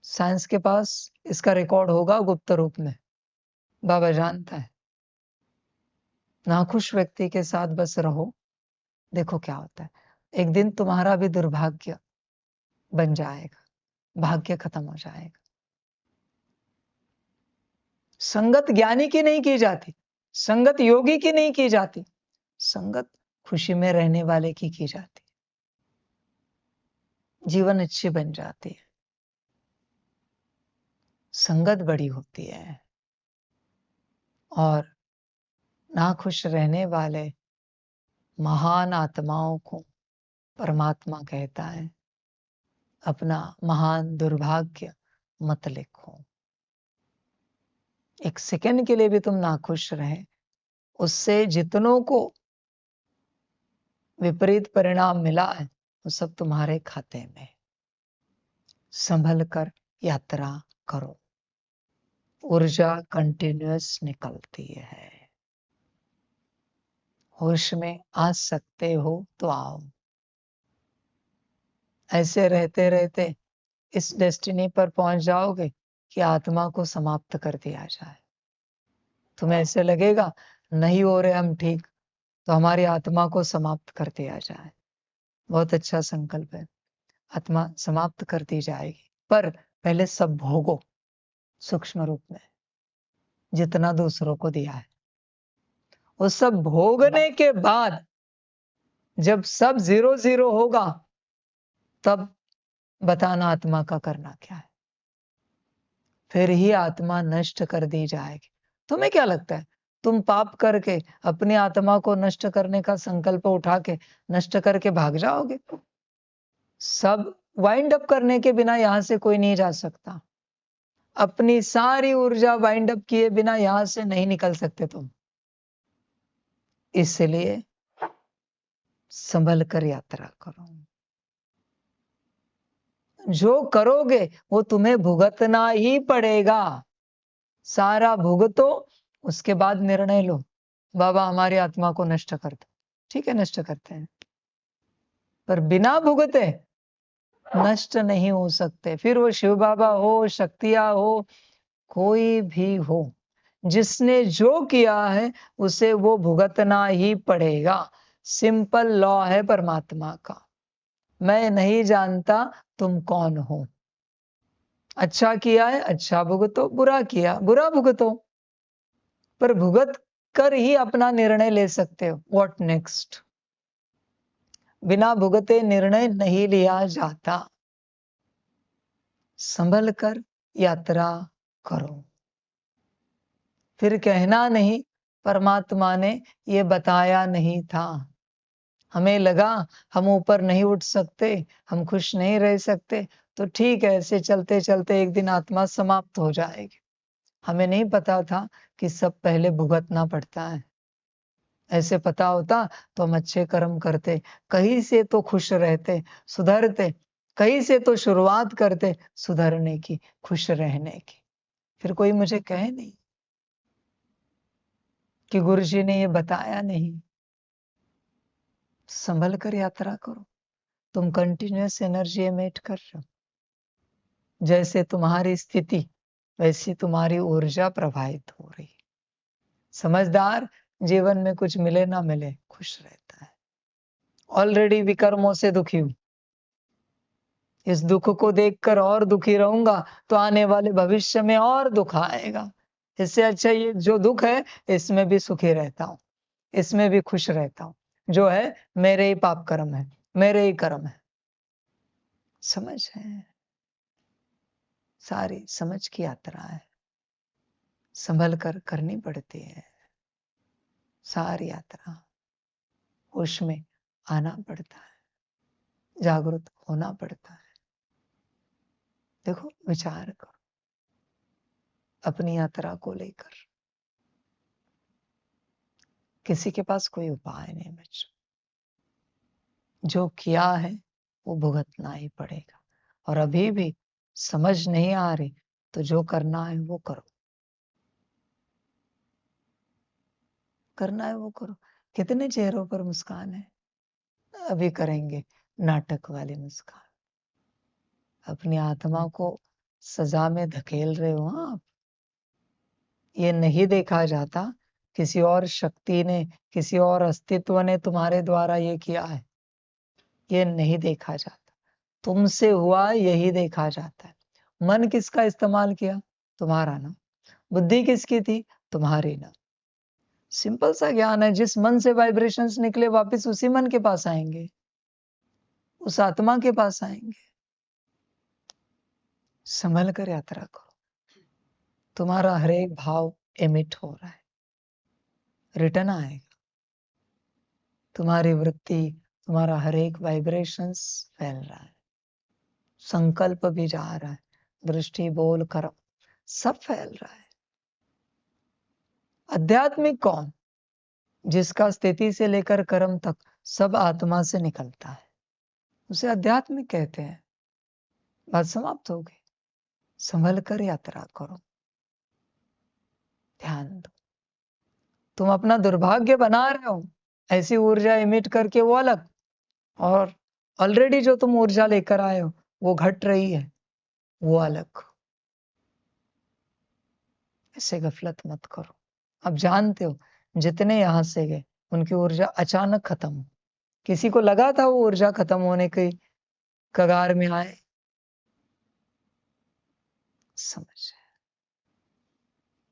साइंस के पास इसका रिकॉर्ड होगा गुप्त रूप में, बाबा जानता है। नाखुश व्यक्ति के साथ बस रहो, देखो क्या होता है। एक दिन तुम्हारा भी दुर्भाग्य बन जाएगा, भाग्य खत्म हो जाएगा। संगत ज्ञानी की नहीं की जाती, संगत योगी की नहीं की जाती, संगत खुशी में रहने वाले की जाती, जीवन अच्छी बन जाती है, संगत बड़ी होती है। और नाखुश रहने वाले महान आत्माओं को परमात्मा कहता है, अपना महान दुर्भाग्य मत लिखो। एक सेकंड के लिए भी तुम नाखुश रहे, उससे जितनों को विपरीत परिणाम मिला है वो सब तुम्हारे खाते में। संभल कर यात्रा करो, ऊर्जा कंटिन्यूअस निकलती है। होश में आ सकते हो तो आओ। ऐसे रहते रहते इस डेस्टिनी पर पहुंच जाओगे कि आत्मा को समाप्त कर दिया जाए। तुम्हें ऐसे लगेगा नहीं हो रहे हम ठीक, तो हमारी आत्मा को समाप्त कर दिया जाए। बहुत अच्छा संकल्प है, आत्मा समाप्त कर दी जाएगी, पर पहले सब भोगो सूक्ष्म रूप में, जितना दूसरों को दिया है। वो सब भोगने के बाद जब सब 0-0 होगा, तब बताना आत्मा का करना क्या है। फिर ही आत्मा नष्ट कर दी जाएगी। तुम्हें क्या लगता है, तुम पाप करके अपनी आत्मा को नष्ट करने का संकल्प उठा के नष्ट करके भाग जाओगे? सब वाइंड अप करने के बिना यहां से कोई नहीं जा सकता। अपनी सारी ऊर्जा वाइंड अप किए बिना यहां से नहीं निकल सकते तुम। इसलिए संभल कर यात्रा करो। जो करोगे वो तुम्हें भुगतना ही पड़ेगा। सारा भुगतो, उसके बाद निर्णय लो, बाबा हमारी आत्मा को नष्ट कर दो। ठीक है, नष्ट करते हैं, पर बिना भुगते नष्ट नहीं हो सकते। फिर वो शिव बाबा हो, शक्तियां हो, कोई भी हो, जिसने जो किया है उसे वो भुगतना ही पड़ेगा। सिंपल लॉ है परमात्मा का। मैं नहीं जानता तुम कौन हो। अच्छा किया है अच्छा भुगतो, बुरा किया बुरा भुगतो, पर भुगत कर ही अपना निर्णय ले सकते हो। What next? बिना भुगते निर्णय नहीं लिया जाता। संभल कर यात्रा करो। फिर कहना नहीं परमात्मा ने ये बताया नहीं था। हमें लगा हम ऊपर नहीं उठ सकते, हम खुश नहीं रह सकते, तो ठीक है, ऐसे चलते चलते एक दिन आत्मा समाप्त हो जाएगी। हमें नहीं पता था कि सब पहले भुगतना पड़ता है। ऐसे पता होता तो हम अच्छे कर्म करते, कहीं से तो खुश रहते, सुधरते, कहीं से तो शुरुआत करते सुधरने की, खुश रहने की। फिर कोई मुझे कहे नहीं कि गुरुजी ने ये बताया नहीं। संभल कर यात्रा करो। तुम कंटिन्यूअस एनर्जी एमिट कर रहे हो। जैसे तुम्हारी स्थिति वैसी तुम्हारी ऊर्जा प्रवाहित हो रही। समझदार जीवन में कुछ मिले ना मिले खुश रहता है। ऑलरेडी विकर्मों से दुखी हूं, इस दुख को देखकर और दुखी रहूंगा तो आने वाले भविष्य में और दुख आएगा। इससे अच्छा ये जो दुख है इसमें भी सुखी रहता हूं, इसमें भी खुश रहता हूं। जो है मेरे ही पाप कर्म है, मेरे ही कर्म है। समझ है, सारी समझ की यात्रा है, संभल कर करनी पड़ती है। सारी यात्रा होश में आना पड़ता है, जागरूक होना पड़ता है। देखो, विचार करो अपनी यात्रा को लेकर। किसी के पास कोई उपाय नहीं बच्चों। जो किया है वो भुगतना ही पड़ेगा। और अभी भी समझ नहीं आ रही तो जो करना है वो करो, करना है वो करो। कितने चेहरों पर मुस्कान है, अभी करेंगे नाटक वाली मुस्कान। अपनी आत्मा को सजा में धकेल रहे हो आप। ये नहीं देखा जाता किसी और शक्ति ने, किसी और अस्तित्व ने तुम्हारे द्वारा ये किया है। ये नहीं देखा जाता, तुमसे हुआ यही देखा जाता है। मन किसका इस्तेमाल किया? तुम्हारा ना। बुद्धि किसकी थी? तुम्हारी ना। सिंपल सा ज्ञान है, जिस मन से वाइब्रेशंस निकले वापस उसी मन के पास आएंगे, उस आत्मा के पास आएंगे। संभल कर यात्रा करो। तुम्हारा हर एक भाव एमिट हो रहा है, रिटर्न आएगा। तुम्हारी वृत्ति, तुम्हारा हर एक वाइब्रेशंस फैल रहा है, संकल्प भी जा रहा है, दृष्टि, बोल, कर्म सब फैल रहा है। आध्यात्मिक कौन? जिसका स्थिति से लेकर कर्म तक सब आत्मा से निकलता है, उसे आध्यात्मिक कहते हैं। बात समाप्त हो गई। संभल कर यात्रा करो, ध्यान दो। तुम अपना दुर्भाग्य बना रहे हो ऐसी ऊर्जा इमिट करके, वो अलग, और ऑलरेडी जो तुम ऊर्जा लेकर आए हो वो घट रही है, वो अलग। ऐसे गफलत मत करो। अब जानते हो जितने यहां से गए उनकी ऊर्जा अचानक खत्म, किसी को लगा था वो ऊर्जा खत्म होने की कगार में आए? समझ,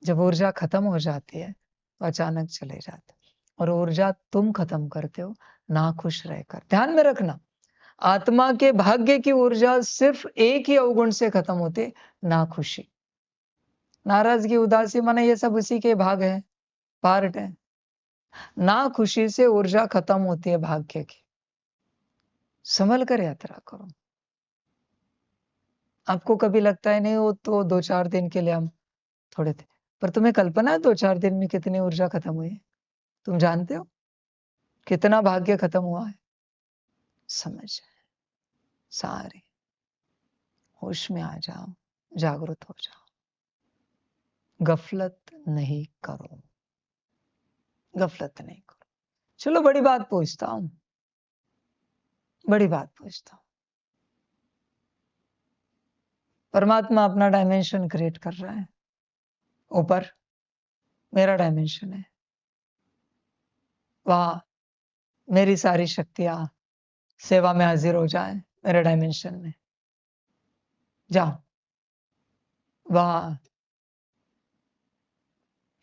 जब ऊर्जा खत्म हो जाती है तो अचानक चले जाते हैं। और ऊर्जा तुम खत्म करते हो ना खुश रहकर। ध्यान में रखना, आत्मा के भाग्य की ऊर्जा सिर्फ एक ही अवगुण से खत्म होती है, ना खुशी। नाराजगी, उदासी, माने ये सब उसी के भाग है, पार्ट है। ना खुशी से ऊर्जा खत्म होती है भाग्य की। संभल कर यात्रा करो। आपको कभी लगता है नहीं वो तो 2-4 दिन के लिए हम थोड़े थे, पर तुम्हें कल्पना है 2-4 दिन में कितनी ऊर्जा खत्म हुई है? तुम जानते हो कितना भाग्य खत्म हुआ है? समझ, सारे होश में आ जाओ, जागृत हो जाओ, गफलत नहीं करो, गफलत नहीं करो। चलो बड़ी बात पूछता हूं, बड़ी बात पूछता हूं। परमात्मा अपना डायमेंशन क्रिएट कर रहा है, ऊपर मेरा डायमेंशन है, वहां मेरी सारी शक्तियां सेवा में हाजिर हो जाए मेरे डायमेंशन में। जाओ वहां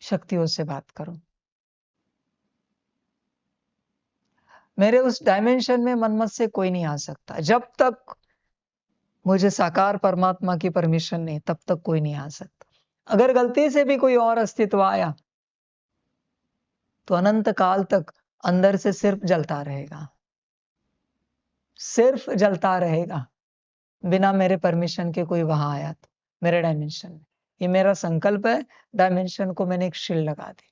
शक्तियों से बात करो। मेरे उस डायमेंशन में मनमत से कोई नहीं आ सकता। जब तक मुझे साकार परमात्मा की परमिशन नहीं, तब तक कोई नहीं आ सकता। अगर गलती से भी कोई और अस्तित्व आया तो अनंत काल तक अंदर से सिर्फ जलता रहेगा, सिर्फ जलता रहेगा, बिना मेरे परमिशन के कोई वहां आया तो मेरे डायमेंशन में। ये मेरा संकल्प है, डायमेंशन को मैंने एक शील्ड लगा दी।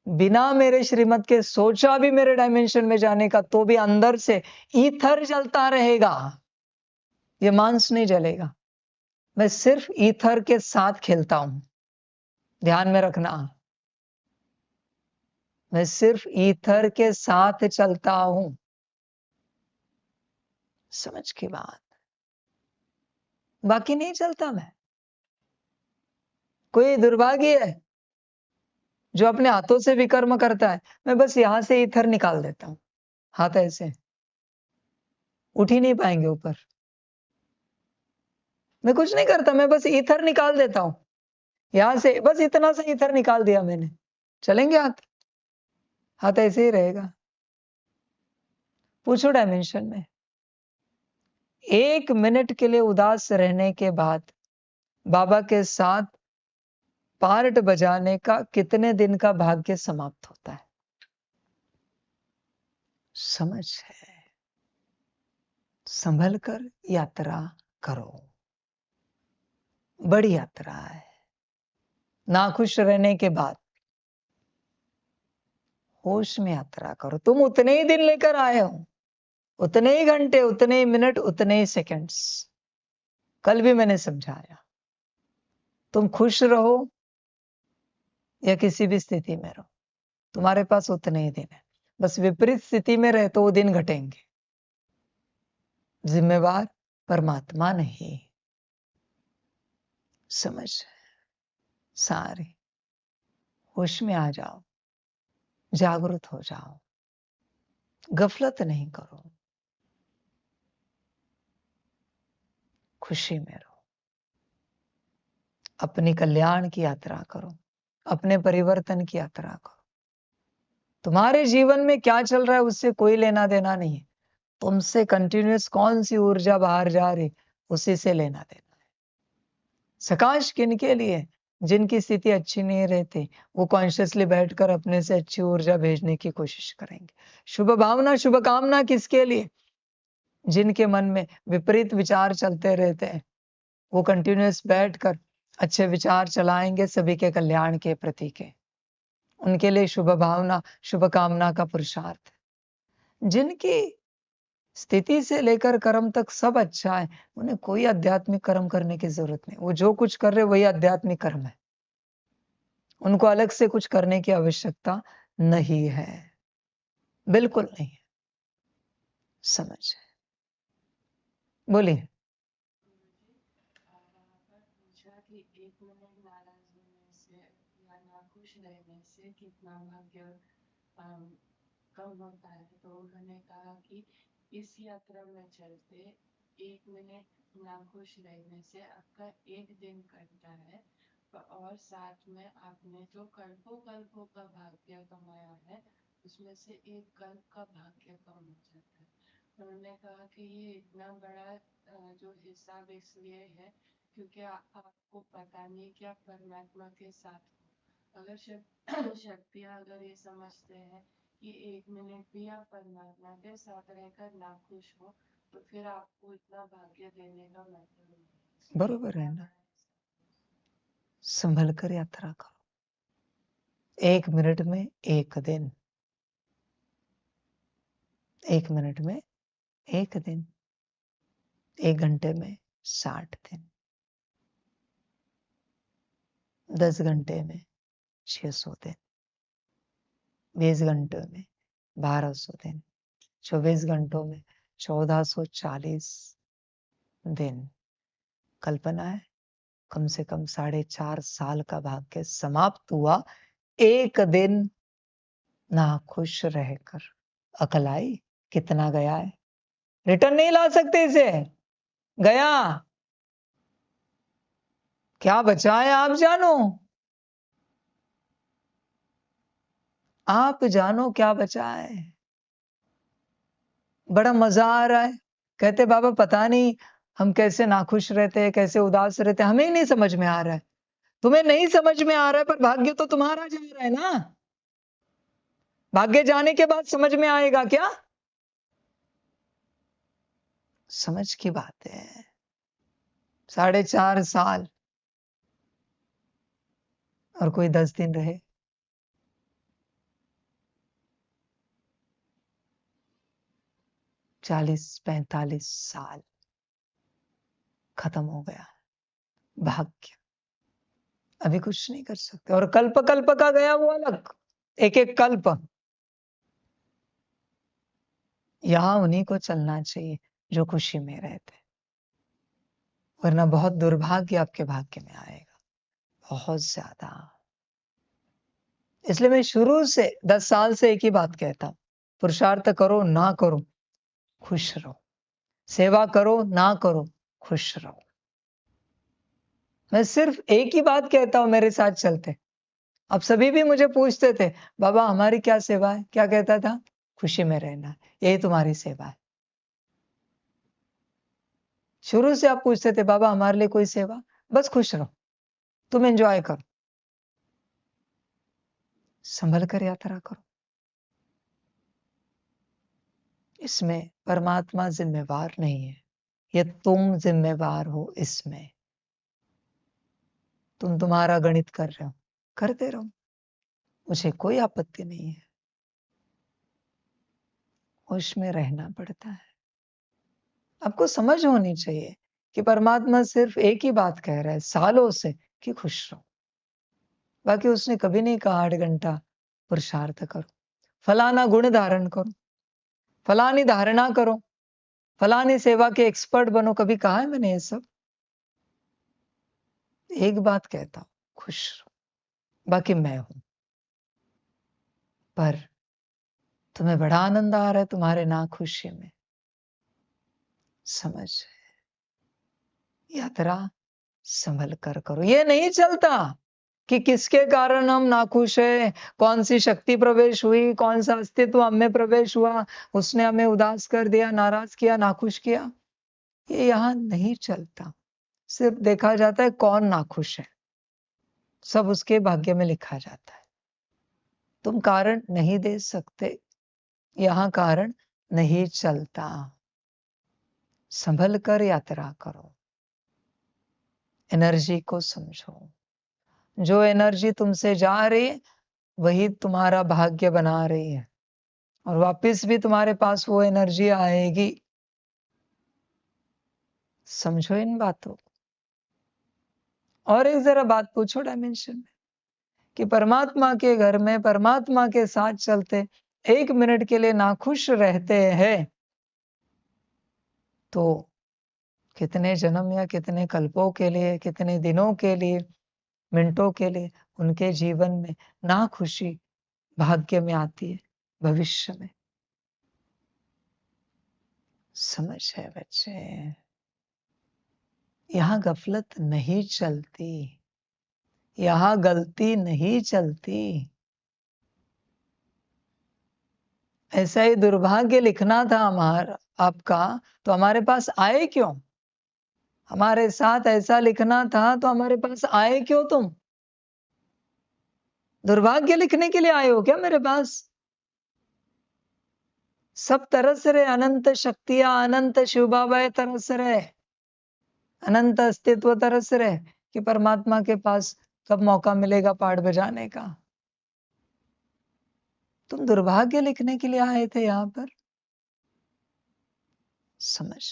बिना मेरे श्रीमत के सोचा भी मेरे डायमेंशन में जाने का, तो भी अंदर से ईथर जलता रहेगा, ये मांस नहीं जलेगा। मैं सिर्फ ईथर के साथ खेलता हूं, ध्यान में रखना। मैं सिर्फ ईथर के साथ चलता हूं। समझ की बात, बाकी नहीं चलता मैं। कोई दुर्भाग्य है जो अपने हाथों से विकर्म करता है। मैं बस यहां से ईथर निकाल देता हूं, हाथ ऐसे उठ ही नहीं पाएंगे ऊपर। मैं कुछ नहीं करता, मैं बस ईथर निकाल देता हूं यहां से, बस इतना सा ईथर निकाल दिया मैंने, चलेंगे हाथ? हाथ ऐसे ही रहेगा। पूछो डायमेंशन में, 1 मिनट के लिए उदास रहने के बाद बाबा के साथ पार्ट बजाने का कितने दिन का भाग्य समाप्त होता है? समझ है, संभल कर यात्रा करो, बड़ी यात्रा है। नाखुश रहने के बाद होश में यात्रा करो। तुम उतने ही दिन लेकर आए हो, उतने ही घंटे, उतने ही मिनट, उतने ही सेकंड्स। कल भी मैंने समझाया, तुम खुश रहो या किसी भी स्थिति में रहो, तुम्हारे पास उतने ही दिन है। बस विपरीत स्थिति में रहे तो वो दिन घटेंगे। जिम्मेवार परमात्मा नहीं। समझ, सारे होश में आ जाओ, जागृत हो जाओ, गफलत नहीं करो, खुशी में रहो, अपनी कल्याण की यात्रा करो, अपने परिवर्तन की यात्रा करो। तुम्हारे जीवन में क्या चल रहा है उससे कोई लेना देना नहीं है। तुमसे कंटिन्यूअस कौन सी ऊर्जा बाहर जा रही, उसी से लेना देना है। सकाश किनके लिए? जिनकी स्थिति अच्छी नहीं रहती, वो कॉन्शियसली बैठकर अपने से अच्छी ऊर्जा भेजने की कोशिश करेंगे। शुभ भावना, शुभ कामना किसके लिए? जिनके मन में विपरीत विचार चलते रहते हैं, वो कंटिन्यूअस बैठकर अच्छे विचार चलाएंगे सभी के कल्याण के प्रति के। उनके लिए शुभ भावना, शुभ कामना का पुरुषार्थ। जिनकी स्थिति से लेकर कर्म तक सब अच्छा है, उन्हें कोई आध्यात्मिक कर्म करने की जरूरत नहीं। वो जो कुछ कर रहे वही आध्यात्मिक कर्म है, उनको अलग से कुछ करने की आवश्यकता नहीं है, बिल्कुल नहीं है। समझ, बोलिए। नाराज होने से या नाखुश रहने से कितना भाग्य कम होता है, तो उन्होंने कहा कि इस यात्रा में चलते 1 मिनट नाखुश रहने से आपका 1 दिन कटता है, और साथ में आपने जो कल्पों का भाग्य कमाया है उसमें से एक कल्प का भाग्य कम हो जाता है। उन्होंने कहा कि ये इतना बड़ा जो हिसाब इसलिए है क्योंकि आपको पता नहीं कि आप परमात्मा के साथ हो। अगर शक्तियाँ अगर ये समझते हैं कि 1 मिनट भी आप परमात्मा के साथ रहकर नाखुश हो, तो फिर आपको इतना भाग्य देने का मतलब नहीं। बरोबर है ना। संभल कर यात्रा करो। 1 मिनट में 1 दिन, 1 मिनट में 1 दिन, 1 घंटे में 60 दिन, 10 घंटे में 600 दिन, 20 घंटे में 1200 दिन, 24 घंटों में 1440 दिन। कल्पना है, कम से कम 4.5 साल का भाग्य समाप्त हुआ 1 दिन नाखुश रहकर। अकल आई? कितना गया है, रिटर्न नहीं ला सकते इसे। गया, क्या बचा है आप जानो, आप जानो क्या बचा है। बड़ा मजा आ रहा है, कहते बाबा पता नहीं हम कैसे नाखुश रहते हैं, कैसे उदास रहते हैं, हमें ही नहीं समझ में आ रहा है। तुम्हें नहीं समझ में आ रहा है, पर भाग्य तो तुम्हारा जा रहा है ना। भाग्य जाने के बाद समझ में आएगा क्या? समझ की बात है। 4.5 साल और कोई 10 दिन रहे, 40-45 साल खत्म हो गया भाग्य। अभी कुछ नहीं कर सकते। और कल्प कल्प का गया वो अलग, एक एक कल्प। यहां उन्हीं को चलना चाहिए जो खुशी में रहते, वरना बहुत दुर्भाग्य आपके भाग्य में आएगा, बहुत ज्यादा। इसलिए मैं शुरू से 10 साल से एक ही बात कहता हूं, पुरुषार्थ करो ना करो खुश रहो, सेवा करो ना करो खुश रहो। मैं सिर्फ एक ही बात कहता हूं, मेरे साथ चलते। अब सभी भी मुझे पूछते थे, बाबा हमारी क्या सेवा है? क्या कहता था? खुशी में रहना, यही तुम्हारी सेवा है। शुरू से आप पूछते थे, बाबा हमारे लिए कोई सेवा? बस खुश रहो, तुम एंजॉय करो, संभल कर यात्रा करो। इसमें परमात्मा जिम्मेवार नहीं है, ये तुम जिम्मेवार हो। इसमें तुम तुम्हारा गणित कर रहे हो, करते रहो, मुझे कोई आपत्ति नहीं है। होश में रहना पड़ता है। आपको समझ होनी चाहिए कि परमात्मा सिर्फ एक ही बात कह रहा है सालों से, कि खुश रहो। बाकी उसने कभी नहीं कहा 8 घंटा पुरुषार्थ करो, फलाना गुण धारण करो, फलानी धारणा करो, फलानी सेवा के एक्सपर्ट बनो। कभी कहा है मैंने ये सब? एक बात कहता हूं, खुश रहो, बाकी मैं हूं। पर तुम्हें बड़ा आनंद आ रहा है तुम्हारे नाखुशी में, समझ, यात्रा संभल कर करो। ये नहीं चलता कि किसके कारण हम नाखुश है, कौन सी शक्ति प्रवेश हुई, कौन सा अस्तित्व हमें प्रवेश हुआ, उसने हमें उदास कर दिया, नाराज किया, नाखुश किया। ये यहां नहीं चलता। सिर्फ देखा जाता है कौन नाखुश है, सब उसके भाग्य में लिखा जाता है। तुम कारण नहीं दे सकते, यहां कारण नहीं चलता। संभल कर यात्रा करो, एनर्जी को समझो। जो एनर्जी तुमसे जा रही है वही तुम्हारा भाग्य बना रही है, और वापस भी तुम्हारे पास वो एनर्जी आएगी। समझो इन बातों। और एक जरा बात पूछो डायमेंशन में, कि परमात्मा के घर में परमात्मा के साथ चलते 1 मिनट के लिए नाखुश रहते हैं, तो कितने जन्म या कितने कल्पों के लिए, कितने दिनों के लिए, मिनटों के लिए उनके जीवन में नाखुशी भाग्य में आती है। भविष्य में। समझ है बच्चे, यहां गफलत नहीं चलती, यहां गलती नहीं चलती। ऐसा ही दुर्भाग्य लिखना था हमारा आपका, तो हमारे पास आए क्यों? हमारे साथ ऐसा लिखना था तो हमारे पास आए क्यों तुम? दुर्भाग्य लिखने के लिए आए हो क्या मेरे पास? सब तरस रहे, अनंत शक्तियां, अनंत शिव बाबा तरस रहे, अनंत अस्तित्व तरस रहे कि परमात्मा के पास कब मौका मिलेगा पाठ बजाने का। तुम दुर्भाग्य लिखने के लिए आए थे यहां पर। समझ,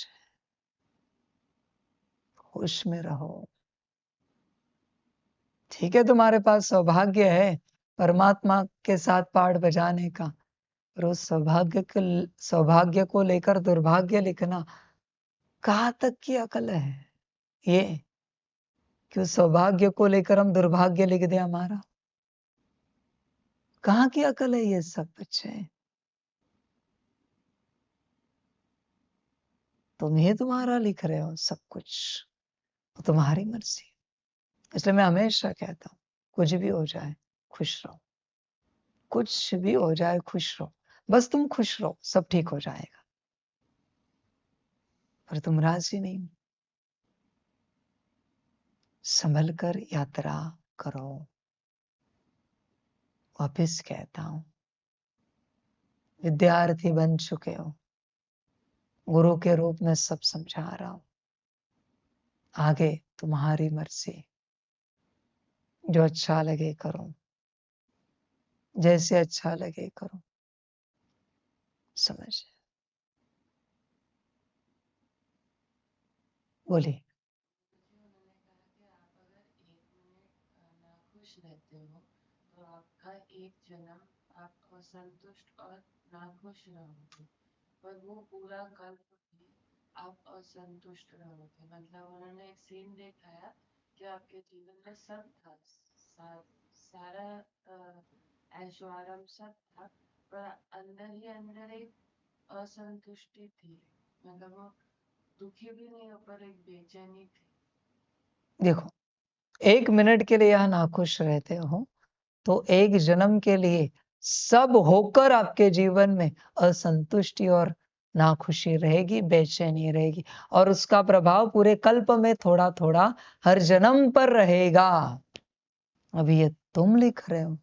होश में रहो। ठीक है, तुम्हारे पास सौभाग्य है परमात्मा के साथ पाठ बजाने का, पर उस सौभाग्य को लेकर दुर्भाग्य लिखना कहाँ तक की अकल है ये, कि उस सौभाग्य को लेकर हम दुर्भाग्य लिख दे हमारा? कहाँ की अकल है ये सब बच्चे? तुम ही तुम्हारा लिख रहे हो सब कुछ, तो तुम्हारी मर्जी। इसलिए मैं हमेशा कहता हूं, कुछ भी हो जाए खुश रहो, कुछ भी हो जाए खुश रहो, बस तुम खुश रहो, सब ठीक हो जाएगा। पर तुम राजी नहीं, संभल कर यात्रा करो। वापिस कहता हूं, विद्यार्थी बन चुके हो, गुरु के रूप में सब समझा रहा हूं, आगे तुम्हारी मर्जी, जो अच्छा लगे करो, जैसे अच्छा लगे करो। समझ, बोलिए। उन्होंने कहा कि आप अगर 1 मिनट नाखुश रहते हो तो आपका एक जन्म आप असंतुष्ट और नाखुश रहोगे, पर वो पूरा कल्प भी आप असंतुष्ट रहोगे। मतलब उन्होंने एक सीन दिखाया कि आपके जीवन में सब था, सारा ऐशो आराम सब था, पर अंदर ही अंदर एक असंतुष्टि थी। मतलब वो दुखी भी नहीं हो पर एक बेचैनी थी। देखो, 1 मिनट के लिए यहां नाखुश रहते हो तो एक जन्म के लिए सब होकर आपके जीवन में असंतुष्टि और नाखुशी रहेगी, बेचैनी रहेगी, और उसका प्रभाव पूरे कल्प में थोड़ा थोड़ा हर जन्म पर रहेगा। अभी ये तुम लिख रहे हो,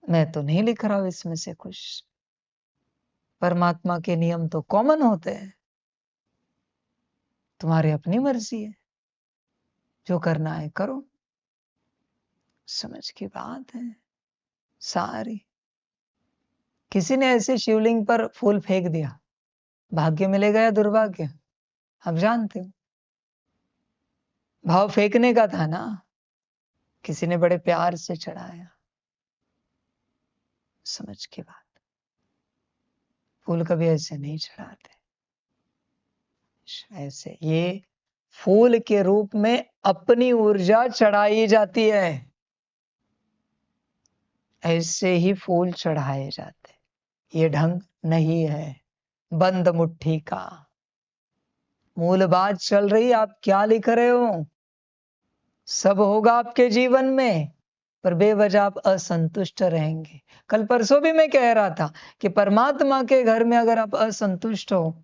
मैं तो नहीं लिख रहा हूं इसमें से कुछ। परमात्मा के नियम तो कॉमन होते हैं, तुम्हारी अपनी मर्जी है, जो करना है करो। समझ की बात है सारी। किसी ने ऐसे शिवलिंग पर फूल फेंक दिया, भाग्य मिलेगा या दुर्भाग्य? आप जानते हो, भाव फेंकने का था ना, किसी ने बड़े प्यार से चढ़ाया। समझ की बात, फूल कभी ऐसे नहीं चढ़ाते, ऐसे ये फूल के रूप में अपनी ऊर्जा चढ़ाई जाती है, ऐसे ही फूल चढ़ाए जाते। ये ढंग नहीं है बंद मुट्ठी का। मूल बात चल रही, आप क्या लिख रहे हो? सब होगा आपके जीवन में, पर बेवजह आप असंतुष्ट रहेंगे। कल परसों भी मैं कह रहा था कि परमात्मा के घर में अगर आप असंतुष्ट हो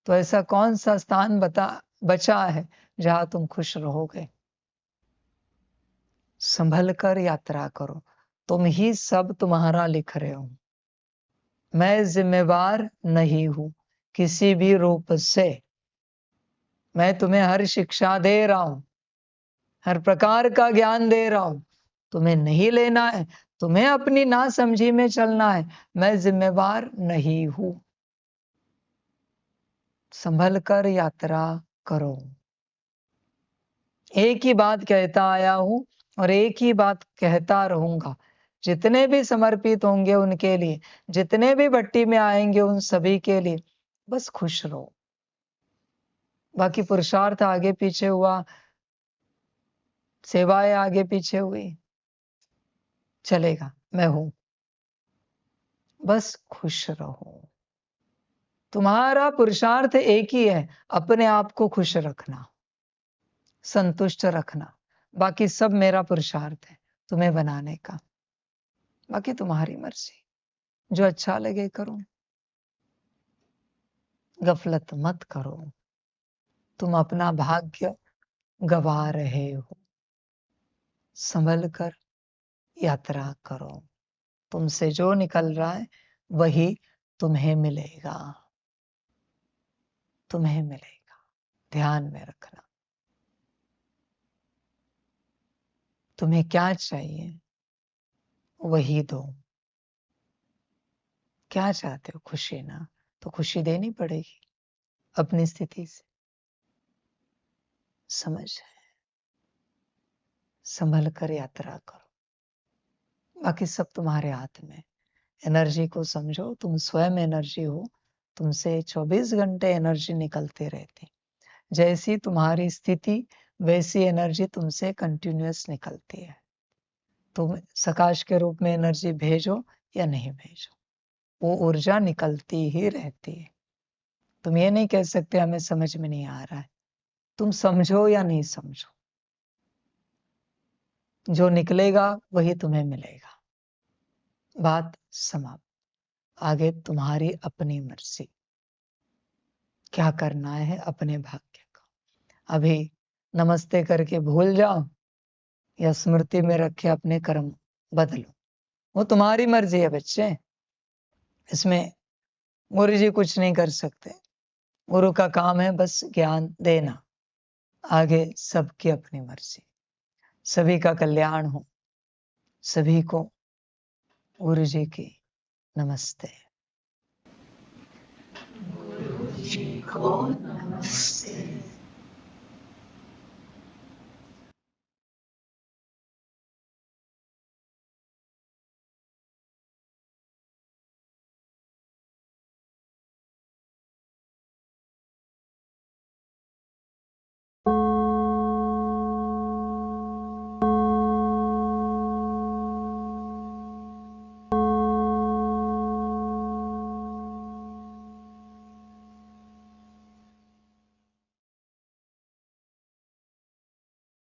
तो ऐसा कौन सा स्थान बचा है जहां तुम खुश रहोगे? संभल कर यात्रा करो, तुम ही सब तुम्हारा लिख रहे हो। मैं जिम्मेवार नहीं हूं किसी भी रूप से। मैं तुम्हें हर शिक्षा दे रहा हूं, हर प्रकार का ज्ञान दे रहा हूं, तुम्हें नहीं लेना है, तुम्हें अपनी नासमझी में चलना है। मैं जिम्मेवार नहीं हूं। संभल कर यात्रा करो। एक ही बात कहता आया हूं और एक ही बात कहता रहूंगा। जितने भी समर्पित होंगे उनके लिए, जितने भी भट्टी में आएंगे उन सभी के लिए, बस खुश रहो। बाकी पुरुषार्थ आगे पीछे हुआ, सेवाएं आगे पीछे हुई, चलेगा, मैं हूं। बस खुश रहो। तुम्हारा पुरुषार्थ एक ही है, अपने आप को खुश रखना, संतुष्ट रखना। बाकी सब मेरा पुरुषार्थ है तुम्हें बनाने का। बाकी तुम्हारी मर्जी, जो अच्छा लगे करो, गफलत मत करो। तुम अपना भाग्य गवा रहे हो, संभल कर यात्रा करो। तुमसे जो निकल रहा है वही तुम्हें मिलेगा, तुम्हें मिलेगा। ध्यान में रखना। तुम्हें क्या चाहिए वही दो। क्या चाहते हो? खुशी ना, तो खुशी देनी पड़ेगी अपनी स्थिति से। समझ है, संभल कर यात्रा करो। बाकी सब तुम्हारे हाथ में। एनर्जी को समझो, तुम स्वयं एनर्जी हो। तुमसे 24 घंटे एनर्जी निकलते रहती। जैसी तुम्हारी स्थिति वैसी एनर्जी तुमसे कंटिन्यूअस निकलती है। तुम सकाश के रूप में एनर्जी भेजो या नहीं भेजो, वो ऊर्जा निकलती ही रहती है। तुम ये नहीं कह सकते हमें समझ में नहीं आ रहा है। तुम समझो या नहीं समझो, जो निकलेगा वही तुम्हें मिलेगा। बात समाप्त। आगे तुम्हारी अपनी मर्जी, क्या करना है अपने भाग्य का। अभी नमस्ते करके भूल जाओ या स्मृति में रखे अपने कर्म बदलो, वो तुम्हारी मर्जी है बच्चे। इसमें गुरु जी कुछ नहीं कर सकते। गुरु का काम है बस ज्ञान देना। आगे सबकी अपनी मर्जी। सभी का कल्याण हो। सभी को गुरु जी की नमस्ते। गुरु जी को नमस्ते।